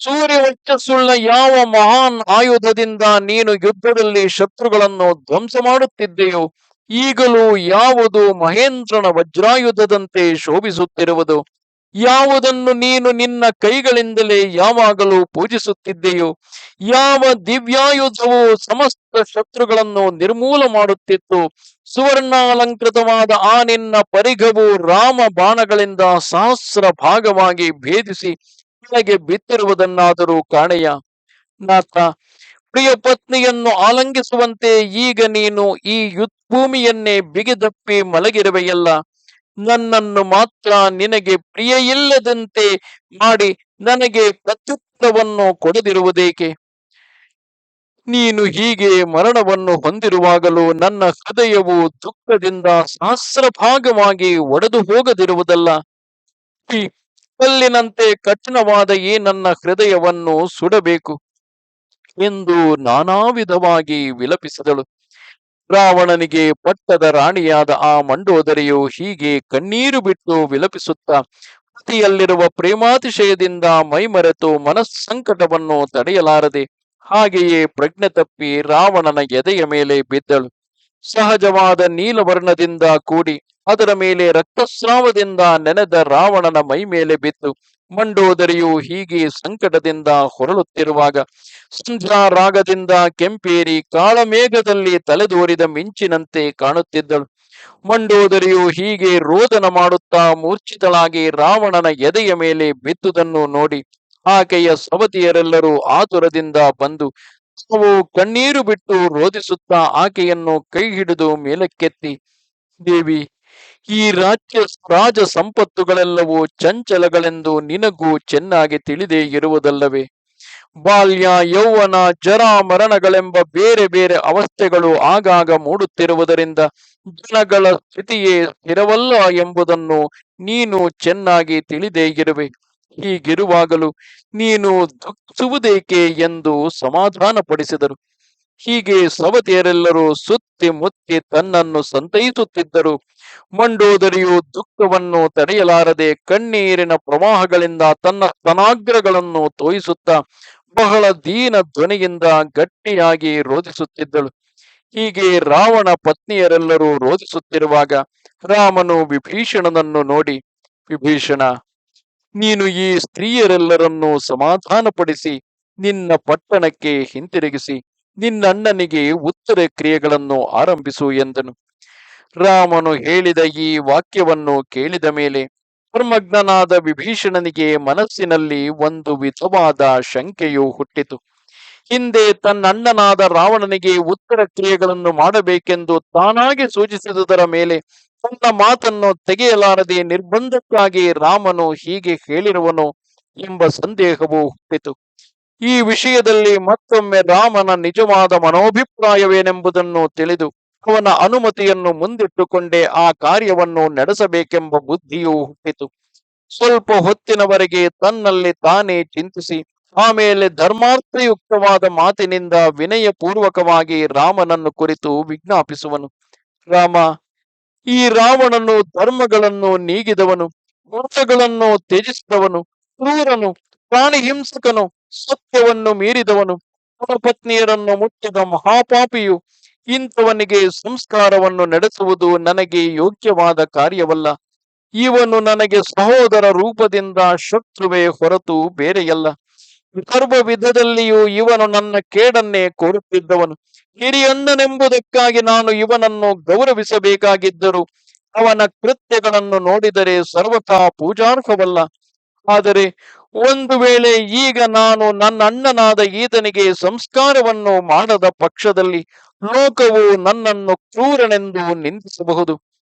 ಸೂರ್ಯ ವರ್ಚಸ್ಸುಳ್ಳ ಯಾವ ಮಹಾನ್ ಆಯುಧದಿಂದ ನೀನು ಯುದ್ಧದಲ್ಲಿ ಶತ್ರುಗಳನ್ನು ಧ್ವಂಸ ಮಾಡುತ್ತಿದ್ದೆಯೋ ಈಗಲೂ ಯಾವುದು ಮಹೇಂದ್ರನ ವಜ್ರಾಯುಧದಂತೆ ಶೋಭಿಸುತ್ತಿರುವುದು? ಯಾವುದನ್ನು ನೀನು ನಿನ್ನ ಕೈಗಳಿಂದಲೇ ಯಾವಾಗಲೂ ಪೂಜಿಸುತ್ತಿದ್ದೆಯೋ? ಯಾವ ದಿವ್ಯಾಯುಧವು ಸಮಸ್ತ ಶತ್ರುಗಳನ್ನು ನಿರ್ಮೂಲ ಮಾಡುತ್ತಿತ್ತು? ಸುವರ್ಣಾಲಂಕೃತವಾದ ಆ ನಿನ್ನ ಪರಿಘವು ರಾಮ ಬಾಣಗಳಿಂದ ಸಹಸ್ರ ಭಾಗವಾಗಿ ಭೇದಿಸಿ ಕೆಳಗೆ ಬಿತ್ತಿರುವುದನ್ನಾದರೂ ಕಾಣೆಯ? ನಾಥ, ಪ್ರಿಯ ಪತ್ನಿಯನ್ನು ಆಲಂಗಿಸುವಂತೆ ಈಗ ನೀನು ಈ ಯುದ್ಧಭೂಮಿಯನ್ನೇ ಬಿಗಿದಪ್ಪಿ ಮಲಗಿರುವೆಯಲ್ಲ. ನನ್ನನ್ನು ಮಾತ್ರ ನಿನಗೆ ಪ್ರಿಯ ಇಲ್ಲದಂತೆ ಮಾಡಿ ನನಗೆ ಪ್ರತ್ಯುತ್ತರವನ್ನು ಕೊಡದಿರುವುದೇಕೆ? ನೀನು ಹೀಗೆ ಮರಣವನ್ನು ಹೊಂದಿರುವಾಗಲೂ ನನ್ನ ಹೃದಯವು ದುಃಖದಿಂದ ಸಹಸ್ರ ಭಾಗವಾಗಿ ಒಡೆದು ಹೋಗದಿರುವುದಲ್ಲ? ಕಲ್ಲಿನಂತೆ ಕಠಿಣವಾದ ಈ ನನ್ನ ಹೃದಯವನ್ನು ಸುಡಬೇಕು ಎಂದು ನಾನಾ ವಿಧವಾಗಿ ವಿಲಪಿಸಿದಳು. ರಾವಣನಿಗೆ ಪಟ್ಟದ ರಾಣಿಯಾದ ಆ ಮಂಡೋದರಿಯು ಹೀಗೆ ಕಣ್ಣೀರು ಬಿಟ್ಟು ವಿಲಪಿಸುತ್ತಾ ಪತಿಯಲ್ಲಿರುವ ಪ್ರೇಮಾತಿಶಯದಿಂದ ಮೈಮರೆತು ಮನಸ್ಸಂಕಟವನ್ನು ತಡೆಯಲಾರದೆ ಹಾಗೆಯೇ ಪ್ರಜ್ಞೆ ತಪ್ಪಿ ರಾವಣನ ಎದೆಯ ಮೇಲೆ ಬಿದ್ದಳು. ಸಹಜವಾದ ನೀಲವರ್ಣದಿಂದ ಕೂಡಿ ಅದರ ಮೇಲೆ ರಕ್ತಸ್ರಾವದಿಂದ ನೆನೆದ ರಾವಣನ ಮೈ ಮೇಲೆ ಬಿದ್ದು ಮಂಡೋದರಿಯು ಹೀಗೆ ಸಂಕಟದಿಂದ ಹೊರಳುತ್ತಿರುವಾಗ ಸಂಧ್ಯಾ ರಾಗದಿಂದ ಕೆಂಪೇರಿ ಕಾಳಮೇಘದಲ್ಲಿ ತಲೆದೋರಿದ ಮಿಂಚಿನಂತೆ ಕಾಣುತ್ತಿದ್ದಳು. ಮಂಡೋದರಿಯು ಹೀಗೆ ರೋದನ ಮಾಡುತ್ತಾ ಮೂರ್ಛಿತಳಾಗಿ ರಾವಣನ ಎದೆಯ ಮೇಲೆ ಬಿದ್ದುದನ್ನು ನೋಡಿ ಆಕೆಯ ಸವತಿಯರೆಲ್ಲರೂ ಆತುರದಿಂದ ಬಂದು ತಾವು ಕಣ್ಣೀರು ಬಿಟ್ಟು ರೋಧಿಸುತ್ತಾ ಆಕೆಯನ್ನು ಕೈ ಹಿಡಿದು ಮೇಲಕ್ಕೆತ್ತಿ, ದೇವಿ, ಈ ರಾಜ ಸಂಪತ್ತುಗಳೆಲ್ಲವೂ ಚಂಚಲಗಳೆಂದು ನಿನಗೂ ಚೆನ್ನಾಗಿ ತಿಳಿದೇ ಇರುವುದಲ್ಲವೇ? ಬಾಲ್ಯ, ಯೌವನ, ಜರಾ ಮರಣಗಳೆಂಬ ಬೇರೆ ಬೇರೆ ಅವಸ್ಥೆಗಳು ಆಗಾಗ ಮೂಡುತ್ತಿರುವುದರಿಂದ ಜನಗಳ ಸ್ಥಿತಿಯೇ ಸ್ಥಿರವಲ್ಲ ಎಂಬುದನ್ನು ನೀನು ಚೆನ್ನಾಗಿ ತಿಳಿದೇ ಇರುವೆ. ಹೀಗಿರುವಾಗಲೂ ನೀನು ದುಃಖಿಸುವುದೇಕೆ ಎಂದು ಸಮಾಧಾನಪಡಿಸಿದರು. ಹೀಗೆ ಸವತಿಯರೆಲ್ಲರೂ ಸುತ್ತಿ ಮುತ್ತಿ ತನ್ನನ್ನು ಸಂತೈಸುತ್ತಿದ್ದರು. ಮಂಡೋದರಿಯು ದುಃಖವನ್ನು ತಡೆಯಲಾರದೆ ಕಣ್ಣೀರಿನ ಪ್ರವಾಹಗಳಿಂದ ತನ್ನ ಸ್ತನಾಗ್ರಗಳನ್ನು ತೋಯಿಸುತ್ತಾ ಬಹಳ ದೀನ ಧ್ವನಿಯಿಂದ ಗಟ್ಟಿಯಾಗಿ ರೋಧಿಸುತ್ತಿದ್ದಳು. ಹೀಗೆ ರಾವಣ ಪತ್ನಿಯರೆಲ್ಲರೂ ರೋಧಿಸುತ್ತಿರುವಾಗ ರಾಮನು ವಿಭೀಷಣನನ್ನು ನೋಡಿ, ವಿಭೀಷಣ, ನೀನು ಈ ಸ್ತ್ರೀಯರೆಲ್ಲರನ್ನೂ ಸಮಾಧಾನಪಡಿಸಿ ನಿನ್ನ ಪಟ್ಟಣಕ್ಕೆ ಹಿಂತಿರುಗಿಸಿ ನಿನ್ನಣ್ಣನಿಗೆ ಉತ್ತರ ಕ್ರಿಯೆಗಳನ್ನು ಆರಂಭಿಸು ಎಂದನು. ರಾಮನು ಹೇಳಿದ ಈ ವಾಕ್ಯವನ್ನು ಕೇಳಿದ ಮೇಲೆ ಧರ್ಮಜ್ಞನಾದ ವಿಭೀಷಣನಿಗೆ ಮನಸ್ಸಿನಲ್ಲಿ ಒಂದು ವಿಧವಾದ ಶಂಕೆಯು ಹುಟ್ಟಿತು. ಹಿಂದೆ ತನ್ನಣ್ಣನಾದ ರಾವಣನಿಗೆ ಉತ್ತರ ಕ್ರಿಯೆಗಳನ್ನು ಮಾಡಬೇಕೆಂದು ತಾನಾಗಿ ಸೂಚಿಸಿದುದರ ಮೇಲೆ ತನ್ನ ಮಾತನ್ನು ತೆಗೆಯಲಾರದೆ ನಿರ್ಬಂಧಕ್ಕಾಗಿ ರಾಮನು ಹೀಗೆ ಹೇಳಿರುವನು ಎಂಬ ಸಂದೇಹವು ಹುಟ್ಟಿತು. ಈ ವಿಷಯದಲ್ಲಿ ಮತ್ತೊಮ್ಮೆ ರಾಮನ ನಿಜವಾದ ಮನೋಭಿಪ್ರಾಯವೇನೆಂಬುದನ್ನು ತಿಳಿದು ಅವನ ಅನುಮತಿಯನ್ನು ಮುಂದಿಟ್ಟುಕೊಂಡೇ ಆ ಕಾರ್ಯವನ್ನು ನಡೆಸಬೇಕೆಂಬ ಬುದ್ಧಿಯೂ ಹುಟ್ಟಿತು. ಸ್ವಲ್ಪ ಹೊತ್ತಿನವರೆಗೆ ತನ್ನಲ್ಲಿ ತಾನೇ ಚಿಂತಿಸಿ ಆಮೇಲೆ ಧರ್ಮಾರ್ಥಯುಕ್ತವಾದ ಮಾತಿನಿಂದ ವಿನಯಪೂರ್ವಕವಾಗಿ ರಾಮನನ್ನು ಕುರಿತು ವಿಜ್ಞಾಪಿಸುವನು. ರಾಮ, ಈ ರಾವಣನು ಧರ್ಮಗಳನ್ನು ನೀಗಿದವನು, ವ್ರತಗಳನ್ನು ತ್ಯಜಿಸಿದವನು, ಕ್ರೂರನು, ಪ್ರಾಣಿ ಹಿಂಸಕನು, ಸತ್ಯವನ್ನು ಮೀರಿದವನು, ಪತ್ನಿಯರನ್ನು ಮುಟ್ಟಿದ ಮಹಾಪಾಪಿಯು. ಇಂಥವನಿಗೆ ಸಂಸ್ಕಾರವನ್ನು ನಡೆಸುವುದು ನನಗೆ ಯೋಗ್ಯವಾದ ಕಾರ್ಯವಲ್ಲ. ಇವನು ನನಗೆ ಸಹೋದರ ರೂಪದಿಂದ ಶತ್ರುವೇ ಹೊರತು ಬೇರೆಯಲ್ಲ. ಸರ್ವ ವಿಧದಲ್ಲಿಯೂ ಇವನು ನನ್ನ ಕೇಡನ್ನೇ ಕೋರುತ್ತಿದ್ದವನು. ಹಿರಿಯಣ್ಣನೆಂಬುದಕ್ಕಾಗಿ ನಾನು ಇವನನ್ನು ಗೌರವಿಸಬೇಕಾಗಿದ್ದರು ಅವನ ಕೃತ್ಯಗಳನ್ನು ನೋಡಿದರೆ ಸರ್ವಥಾ ಪೂಜಾರ್ಹವಲ್ಲ. ಆದರೆ ಒಂದು ವೇಳೆ ಈಗ ನಾನು ನನ್ನ ಅಣ್ಣನಾದ ಈತನಿಗೆ ಸಂಸ್ಕಾರವನ್ನು ಮಾಡದ ಪಕ್ಷದಲ್ಲಿ ಲೋಕವು ನನ್ನನ್ನು ಕ್ರೂರನೆಂದು ನಿಂದಿಸಬಹುದು.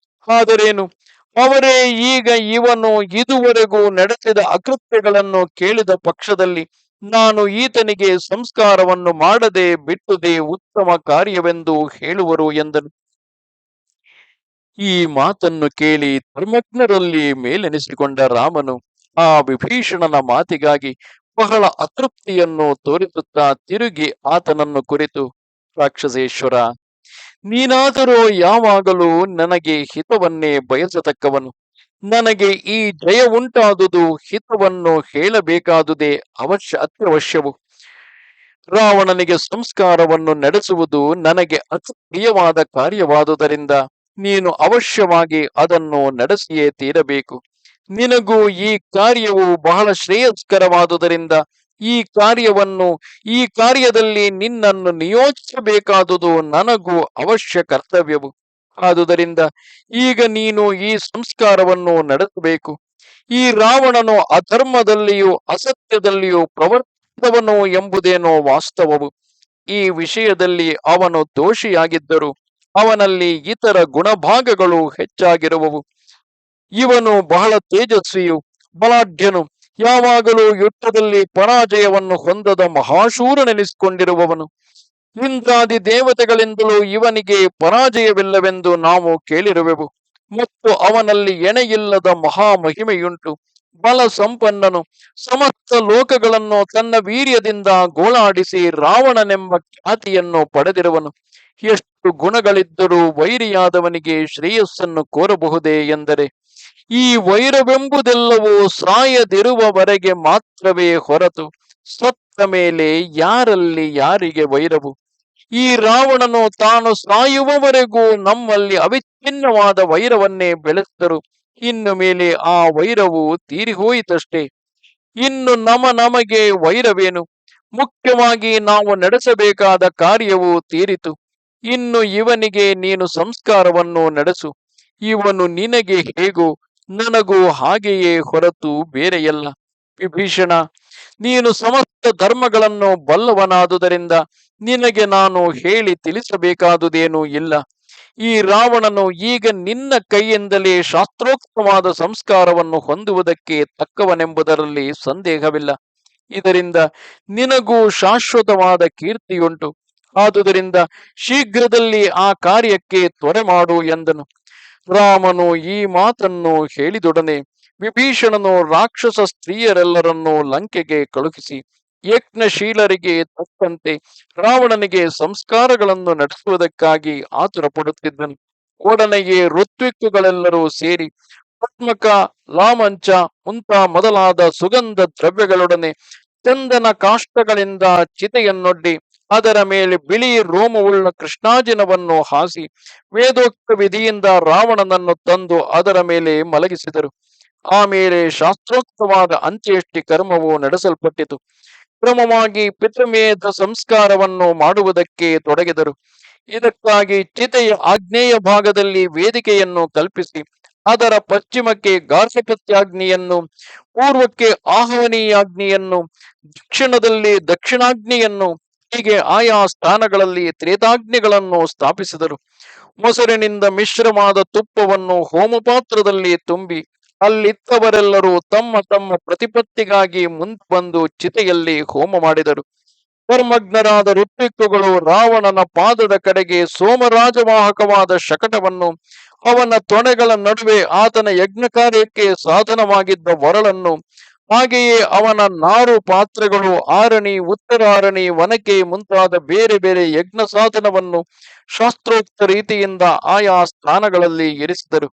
ಆದರೇನು, ಅವರೇ ಈಗ ಇವನು ಇದುವರೆಗೂ ನಡೆಸಿದ ಅಕೃತ್ಯಗಳನ್ನು ಕೇಳಿದ ಪಕ್ಷದಲ್ಲಿ ನಾನು ಈತನಿಗೆ ಸಂಸ್ಕಾರವನ್ನು ಮಾಡದೆ ಬಿಟ್ಟುದೇ ಉತ್ತಮ ಕಾರ್ಯವೆಂದು ಹೇಳುವರು ಎಂದನು. ಈ ಮಾತನ್ನು ಕೇಳಿ ಧರ್ಮಜ್ಞರಲ್ಲಿ ಮೇಲೆನಿಸಿಕೊಂಡ ರಾಮನು ಆ ವಿಭೀಷಣನ ಮಾತಿಗಾಗಿ ಬಹಳ ಅತೃಪ್ತಿಯನ್ನು ತೋರಿಸುತ್ತಾ ತಿರುಗಿ ಆತನನ್ನು ಕುರಿತು, ರಾಕ್ಷಸೇಶ್ವರ, ನೀನಾದರೂ ಯಾವಾಗಲೂ ನನಗೆ ಹಿತವನ್ನೇ ಬಯಸತಕ್ಕವನು. ನನಗೆ ಈ ಜಯ ಉಂಟಾದುದು ಹಿತವನ್ನು ಹೇಳಬೇಕಾದುದೇ ಅತ್ಯವಶ್ಯವು. ರಾವಣನಿಗೆ ಸಂಸ್ಕಾರವನ್ನು ನಡೆಸುವುದು ನನಗೆ ಅತಿ ಪ್ರಿಯವಾದ ಕಾರ್ಯವಾದುದರಿಂದ ನೀನು ಅವಶ್ಯವಾಗಿ ಅದನ್ನು ನಡೆಸಿಯೇ ತೀರಬೇಕು. ನಿನಗೂ ಈ ಕಾರ್ಯವು ಬಹಳ ಶ್ರೇಯಸ್ಕರವಾದುದರಿಂದ ಈ ಕಾರ್ಯದಲ್ಲಿ ನಿನ್ನನ್ನು ನಿಯೋಜಿಸಬೇಕಾದುದು ನನಗೂ ಅವಶ್ಯ ಕರ್ತವ್ಯವು. ಆದುದರಿಂದ ಈಗ ನೀನು ಈ ಸಂಸ್ಕಾರವನ್ನು ನಡೆಸಬೇಕು. ಈ ರಾವಣನು ಅಧರ್ಮದಲ್ಲಿಯೂ ಅಸತ್ಯದಲ್ಲಿಯೂ ಪ್ರವರ್ತಿಸಿದವನು ಎಂಬುದೇನೋ ವಾಸ್ತವವು. ಈ ವಿಷಯದಲ್ಲಿ ಅವನು ದೋಷಿಯಾಗಿದ್ದರೂ ಅವನಲ್ಲಿ ಇತರ ಗುಣಭಾಗಗಳು ಹೆಚ್ಚಾಗಿರುವವು. ಇವನು ಬಹಳ ತೇಜಸ್ವಿಯು, ಬಲಾಢ್ಯನು, ಯಾವಾಗಲೂ ಯುದ್ಧದಲ್ಲಿ ಪರಾಜಯವನ್ನು ಹೊಂದದ ಮಹಾಶೂರನೆನಿಸಿಕೊಂಡಿರುವವನು. ಇಂದ್ರಾದಿ ದೇವತೆಗಳಿಂದಲೂ ಇವನಿಗೆ ಪರಾಜಯವಿಲ್ಲವೆಂದು ನಾವು ಕೇಳಿರುವೆವು. ಮತ್ತು ಅವನಲ್ಲಿ ಎಣೆಯಿಲ್ಲದ ಮಹಾಮಹಿಮೆಯುಂಟು. ಬಲ ಸಂಪನ್ನನು, ಸಮಸ್ತ ಲೋಕಗಳನ್ನು ತನ್ನ ವೀರ್ಯದಿಂದ ಗೋಳಾಡಿಸಿ ರಾವಣನೆಂಬ ಖ್ಯಾತಿಯನ್ನು ಪಡೆದಿರುವನು. ಎಷ್ಟು ಗುಣಗಳಿದ್ದರೂ ವೈರಿಯಾದವನಿಗೆ ಶ್ರೇಯಸ್ಸನ್ನು ಕೋರಬಹುದೇ ಎಂದರೆ ಈ ವೈರವೆಂಬುದೆಲ್ಲವೂ ಸಾಯದಿರುವವರೆಗೆ ಮಾತ್ರವೇ ಹೊರತು ಸತ್ತ ಮೇಲೆ ಯಾರಲ್ಲಿ ಯಾರಿಗೆ ವೈರವು? ಈ ರಾವಣನು ತಾನು ಸಾಯುವವರೆಗೂ ನಮ್ಮಲ್ಲಿ ಅವಿಚ್ಛಿನ್ನವಾದ ವೈರವನ್ನೇ ಬೆಳೆಸಿದರು. ಇನ್ನು ಮೇಲೆ ಆ ವೈರವು ತೀರಿಹೋಯಿತಷ್ಟೇ. ಇನ್ನು ನಮಗೆ ವೈರವೇನು? ಮುಖ್ಯವಾಗಿ ನಾವು ನಡೆಸಬೇಕಾದ ಕಾರ್ಯವು ತೀರಿತು. ಇನ್ನು ಇವನಿಗೆ ನೀನು ಸಂಸ್ಕಾರವನ್ನು ನಡೆಸು. ಇವನು ನಿನಗೆ ಹೇಗೋ ನನಗೂ ಹಾಗೆಯೇ ಹೊರತು ಬೇರೆಯಲ್ಲ. ವಿಭೀಷಣ, ನೀನು ಸಮಸ್ತ ಧರ್ಮಗಳನ್ನು ಬಲ್ಲವನಾದುದರಿಂದ ನಿನಗೆ ನಾನು ಹೇಳಿ ತಿಳಿಸಬೇಕಾದುದೇನೂ ಇಲ್ಲ. ಈ ರಾವಣನು ಈಗ ನಿನ್ನ ಕೈಯಿಂದಲೇ ಶಾಸ್ತ್ರೋಕ್ತವಾದ ಸಂಸ್ಕಾರವನ್ನು ಹೊಂದುವುದಕ್ಕೆ ತಕ್ಕವನೆಂಬುದರಲ್ಲಿ ಸಂದೇಹವಿಲ್ಲ. ಇದರಿಂದ ನಿನಗೂ ಶಾಶ್ವತವಾದ ಕೀರ್ತಿಯುಂಟು. ಆದುದರಿಂದ ಶೀಘ್ರದಲ್ಲಿ ಆ ಕಾರ್ಯಕ್ಕೆ ತ್ವರೆ ಮಾಡು ಎಂದನು. ರಾಮನು ಈ ಮಾತನ್ನು ಹೇಳಿದೊಡನೆ ವಿಭೀಷಣನು ರಾಕ್ಷಸ ಸ್ತ್ರೀಯರೆಲ್ಲರನ್ನೂ ಲಂಕೆಗೆ ಕಳುಹಿಸಿ ಯಜ್ಞಶೀಲರಿಗೆ ತಕ್ಕಂತೆ ರಾವಣನಿಗೆ ಸಂಸ್ಕಾರಗಳನ್ನು ನಡೆಸುವುದಕ್ಕಾಗಿ ಆತುರ ಪಡುತ್ತಿದ್ದನು. ಒಡನೆಯೇ ಋತ್ವಿಕ್ಕುಗಳೆಲ್ಲರೂ ಸೇರಿ ಪದ್ಮಕ, ಲಾಮಂಚ ಮೊದಲಾದ ಸುಗಂಧ ದ್ರವ್ಯಗಳೊಡನೆ ಚಂದನ ಕಾಷ್ಟಗಳಿಂದ ಚಿತೆಯನ್ನೊಡ್ಡಿ ಅದರ ಮೇಲೆ ಬಿಳಿ ರೋಮವುಳ್ಳ ಕೃಷ್ಣಾಜಿನವನ್ನು ಹಾಸಿ ವೇದೋಕ್ತ ವಿಧಿಯಿಂದ ರಾವಣನನ್ನು ತಂದು ಅದರ ಮೇಲೆ ಮಲಗಿಸಿದರು. ಆಮೇಲೆ ಶಾಸ್ತ್ರೋಕ್ತವಾದ ಅಂತ್ಯೇಷ್ಟಿ ಕರ್ಮವು ನಡೆಸಲ್ಪಟ್ಟಿತು. ಕ್ರಮವಾಗಿ ಪಿತೃಮೇಧ ಸಂಸ್ಕಾರವನ್ನು ಮಾಡುವುದಕ್ಕೆ ತೊಡಗಿದರು. ಇದಕ್ಕಾಗಿ ಚಿತೆಯ ಆಗ್ನೇಯ ಭಾಗದಲ್ಲಿ ವೇದಿಕೆಯನ್ನು ಕಲ್ಪಿಸಿ ಅದರ ಪಶ್ಚಿಮಕ್ಕೆ ಗಾರ್ಹಪತ್ಯಾಗ್ನಿಯನ್ನು, ಪೂರ್ವಕ್ಕೆ ಆಹ್ವನೀಯಾಗ್ನಿಯನ್ನು, ದಕ್ಷಿಣದಲ್ಲಿ ದಕ್ಷಿಣಾಗ್ನಿಯನ್ನು, ಹೀಗೆ ಆಯಾ ಸ್ಥಾನಗಳಲ್ಲಿ ತ್ರೇತಾಗ್ನಿಗಳನ್ನು ಸ್ಥಾಪಿಸಿದರು. ಮೊಸರಿನಿಂದ ಮಿಶ್ರವಾದ ತುಪ್ಪವನ್ನು ಹೋಮಪಾತ್ರದಲ್ಲಿ ತುಂಬಿ ಅಲ್ಲಿದ್ದವರೆಲ್ಲರೂ ತಮ್ಮ ತಮ್ಮ ಪ್ರತಿಪತ್ತಿಗಾಗಿ ಮುಂದೆ ಬಂದು ಚಿತೆಯಲ್ಲಿ ಹೋಮ ಮಾಡಿದರು. ಧರ್ಮಜ್ಞರಾದ ಋತ್ವಿಕ್ಕುಗಳು ರಾವಣನ ಪಾದದ ಕಡೆಗೆ ಸೋಮರಾಜವಾಹಕವಾದ ಶಕಟವನ್ನು, ಅವನ ತೊಣೆಗಳ ನಡುವೆ ಆತನ ಯಜ್ಞ ಕಾರ್ಯಕ್ಕೆ ಸಾಧನವಾಗಿದ್ದ ಒರಳನ್ನು, ಹಾಗೆಯೇ ಅವನ ನಾರು ಪಾತ್ರೆಗಳು, ಆರಣಿ, ಉತ್ತರಾರಣಿ, ವನಕೆ ಮುಂತಾದ ಬೇರೆ ಬೇರೆ ಯಜ್ಞ ಸಾಧನವನ್ನು ಶಾಸ್ತ್ರೋಕ್ತ ರೀತಿಯಿಂದ ಆಯಾ ಸ್ಥಾನಗಳಲ್ಲಿ ಇರಿಸಿದರು.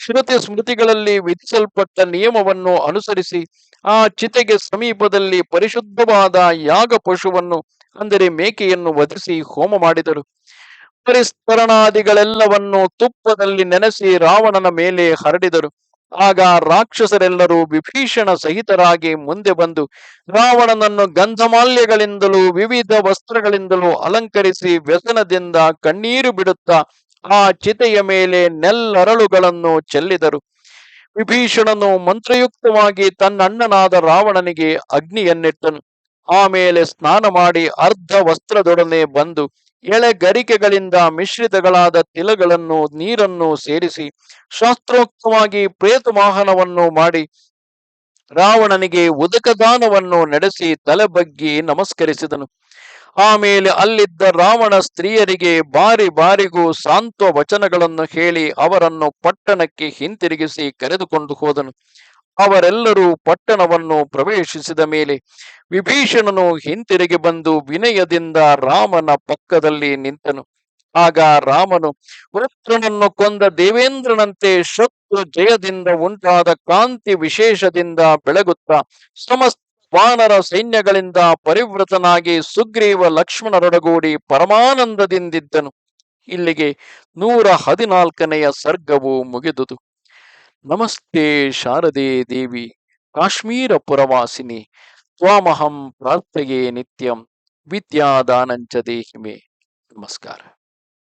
ಶ್ರುತಿ ಸ್ಮೃತಿಗಳಲ್ಲಿ ವಿಧಿಸಲ್ಪಟ್ಟ ನಿಯಮವನ್ನು ಅನುಸರಿಸಿ ಆ ಚಿತೆಗೆ ಸಮೀಪದಲ್ಲಿ ಪರಿಶುದ್ಧವಾದ ಯಾಗ ಪಶುವನ್ನು ಅಂದರೆ ಮೇಕೆಯನ್ನು ವಧಿಸಿ ಹೋಮ ಮಾಡಿದರು. ಪರಿಸ್ಕರಣಾದಿಗಳೆಲ್ಲವನ್ನು ತುಪ್ಪದಲ್ಲಿ ನೆನೆಸಿ ರಾವಣನ ಮೇಲೆ ಹರಡಿದರು. ಆಗ ರಾಕ್ಷಸರೆಲ್ಲರೂ ವಿಭೀಷಣ ಸಹಿತರಾಗಿ ಮುಂದೆ ಬಂದು ರಾವಣನನ್ನು ಗಂಧಮಾಲ್ಯಗಳಿಂದಲೂ ವಿವಿಧ ವಸ್ತ್ರಗಳಿಂದಲೂ ಅಲಂಕರಿಸಿ ವ್ಯಸನದಿಂದ ಕಣ್ಣೀರು ಬಿಡುತ್ತಾ ಆ ಚಿತೆಯ ಮೇಲೆ ನೆಲ್ಲರಳುಗಳನ್ನು ಚೆಲ್ಲಿದರು. ವಿಭೀಷಣನು ಮಂತ್ರಯುಕ್ತವಾಗಿ ತನ್ನಣ್ಣನಾದ ರಾವಣನಿಗೆ ಅಗ್ನಿಯನ್ನಿಟ್ಟನು. ಆಮೇಲೆ ಸ್ನಾನ ಮಾಡಿ ಅರ್ಧ ವಸ್ತ್ರದೊಡನೆ ಬಂದು ಎಳೆಗರಿಕೆಗಳಿಂದ ಮಿಶ್ರಿತಗಳಾದ ತಿಲಗಳನ್ನು ನೀರನ್ನು ಸೇರಿಸಿ ಶಾಸ್ತ್ರೋಕ್ತವಾಗಿ ಪ್ರೇತಮಾಹನವನ್ನು ಮಾಡಿ ರಾವಣನಿಗೆ ಉದಕದಾನವನ್ನು ನಡೆಸಿ ತಲೆ ಬಗ್ಗಿ ನಮಸ್ಕರಿಸಿದನು. ಆಮೇಲೆ ಅಲ್ಲಿದ್ದ ರಾವಣ ಸ್ತ್ರೀಯರಿಗೆ ಬಾರಿ ಬಾರಿಗೂ ಸಾಂತ್ವ ವಚನಗಳನ್ನು ಹೇಳಿ ಅವರನ್ನು ಪಟ್ಟಣಕ್ಕೆ ಹಿಂತಿರುಗಿಸಿ ಕರೆದುಕೊಂಡು ಹೋದನು. ಅವರೆಲ್ಲರೂ ಪಟ್ಟಣವನ್ನು ಪ್ರವೇಶಿಸಿದ ಮೇಲೆ ವಿಭೀಷಣನು ಹಿಂತಿರುಗಿ ಬಂದು ವಿನಯದಿಂದ ರಾಮನ ಪಕ್ಕದಲ್ಲಿ ನಿಂತನು. ಆಗ ರಾಮನು ವೃತ್ರನನ್ನು ಕೊಂದ ದೇವೇಂದ್ರನಂತೆ ಶತ್ರು ಜಯದಿಂದ ಉಂಟಾದ ಕಾಂತಿ ವಿಶೇಷದಿಂದ ಬೆಳಗುತ್ತಾ ಸಮಸ್ತ ವಾನರ ಸೈನ್ಯಗಳಿಂದ ಪರಿವೃತನಾಗಿ ಸುಗ್ರೀವ ಲಕ್ಷ್ಮಣರೊಡಗೂಡಿ ಪರಮಾನಂದದಿಂದಿದ್ದನು. ಇಲ್ಲಿಗೆ 114ನೆಯ ಸರ್ಗವು ಮುಗಿದುದು. ನಮಸ್ತೆ ಶಾರದೆ ದೇವಿ ಕಾಶ್ಮೀರ ಪುರವಾಸಿನಿ ತ್ವಾಮಹಂ ಪ್ರಾರ್ಥಯೇ ನಿತ್ಯಂ ವಿದ್ಯಾದಾನಂಚ ದೇಹಿಮೆ. ನಮಸ್ಕಾರ.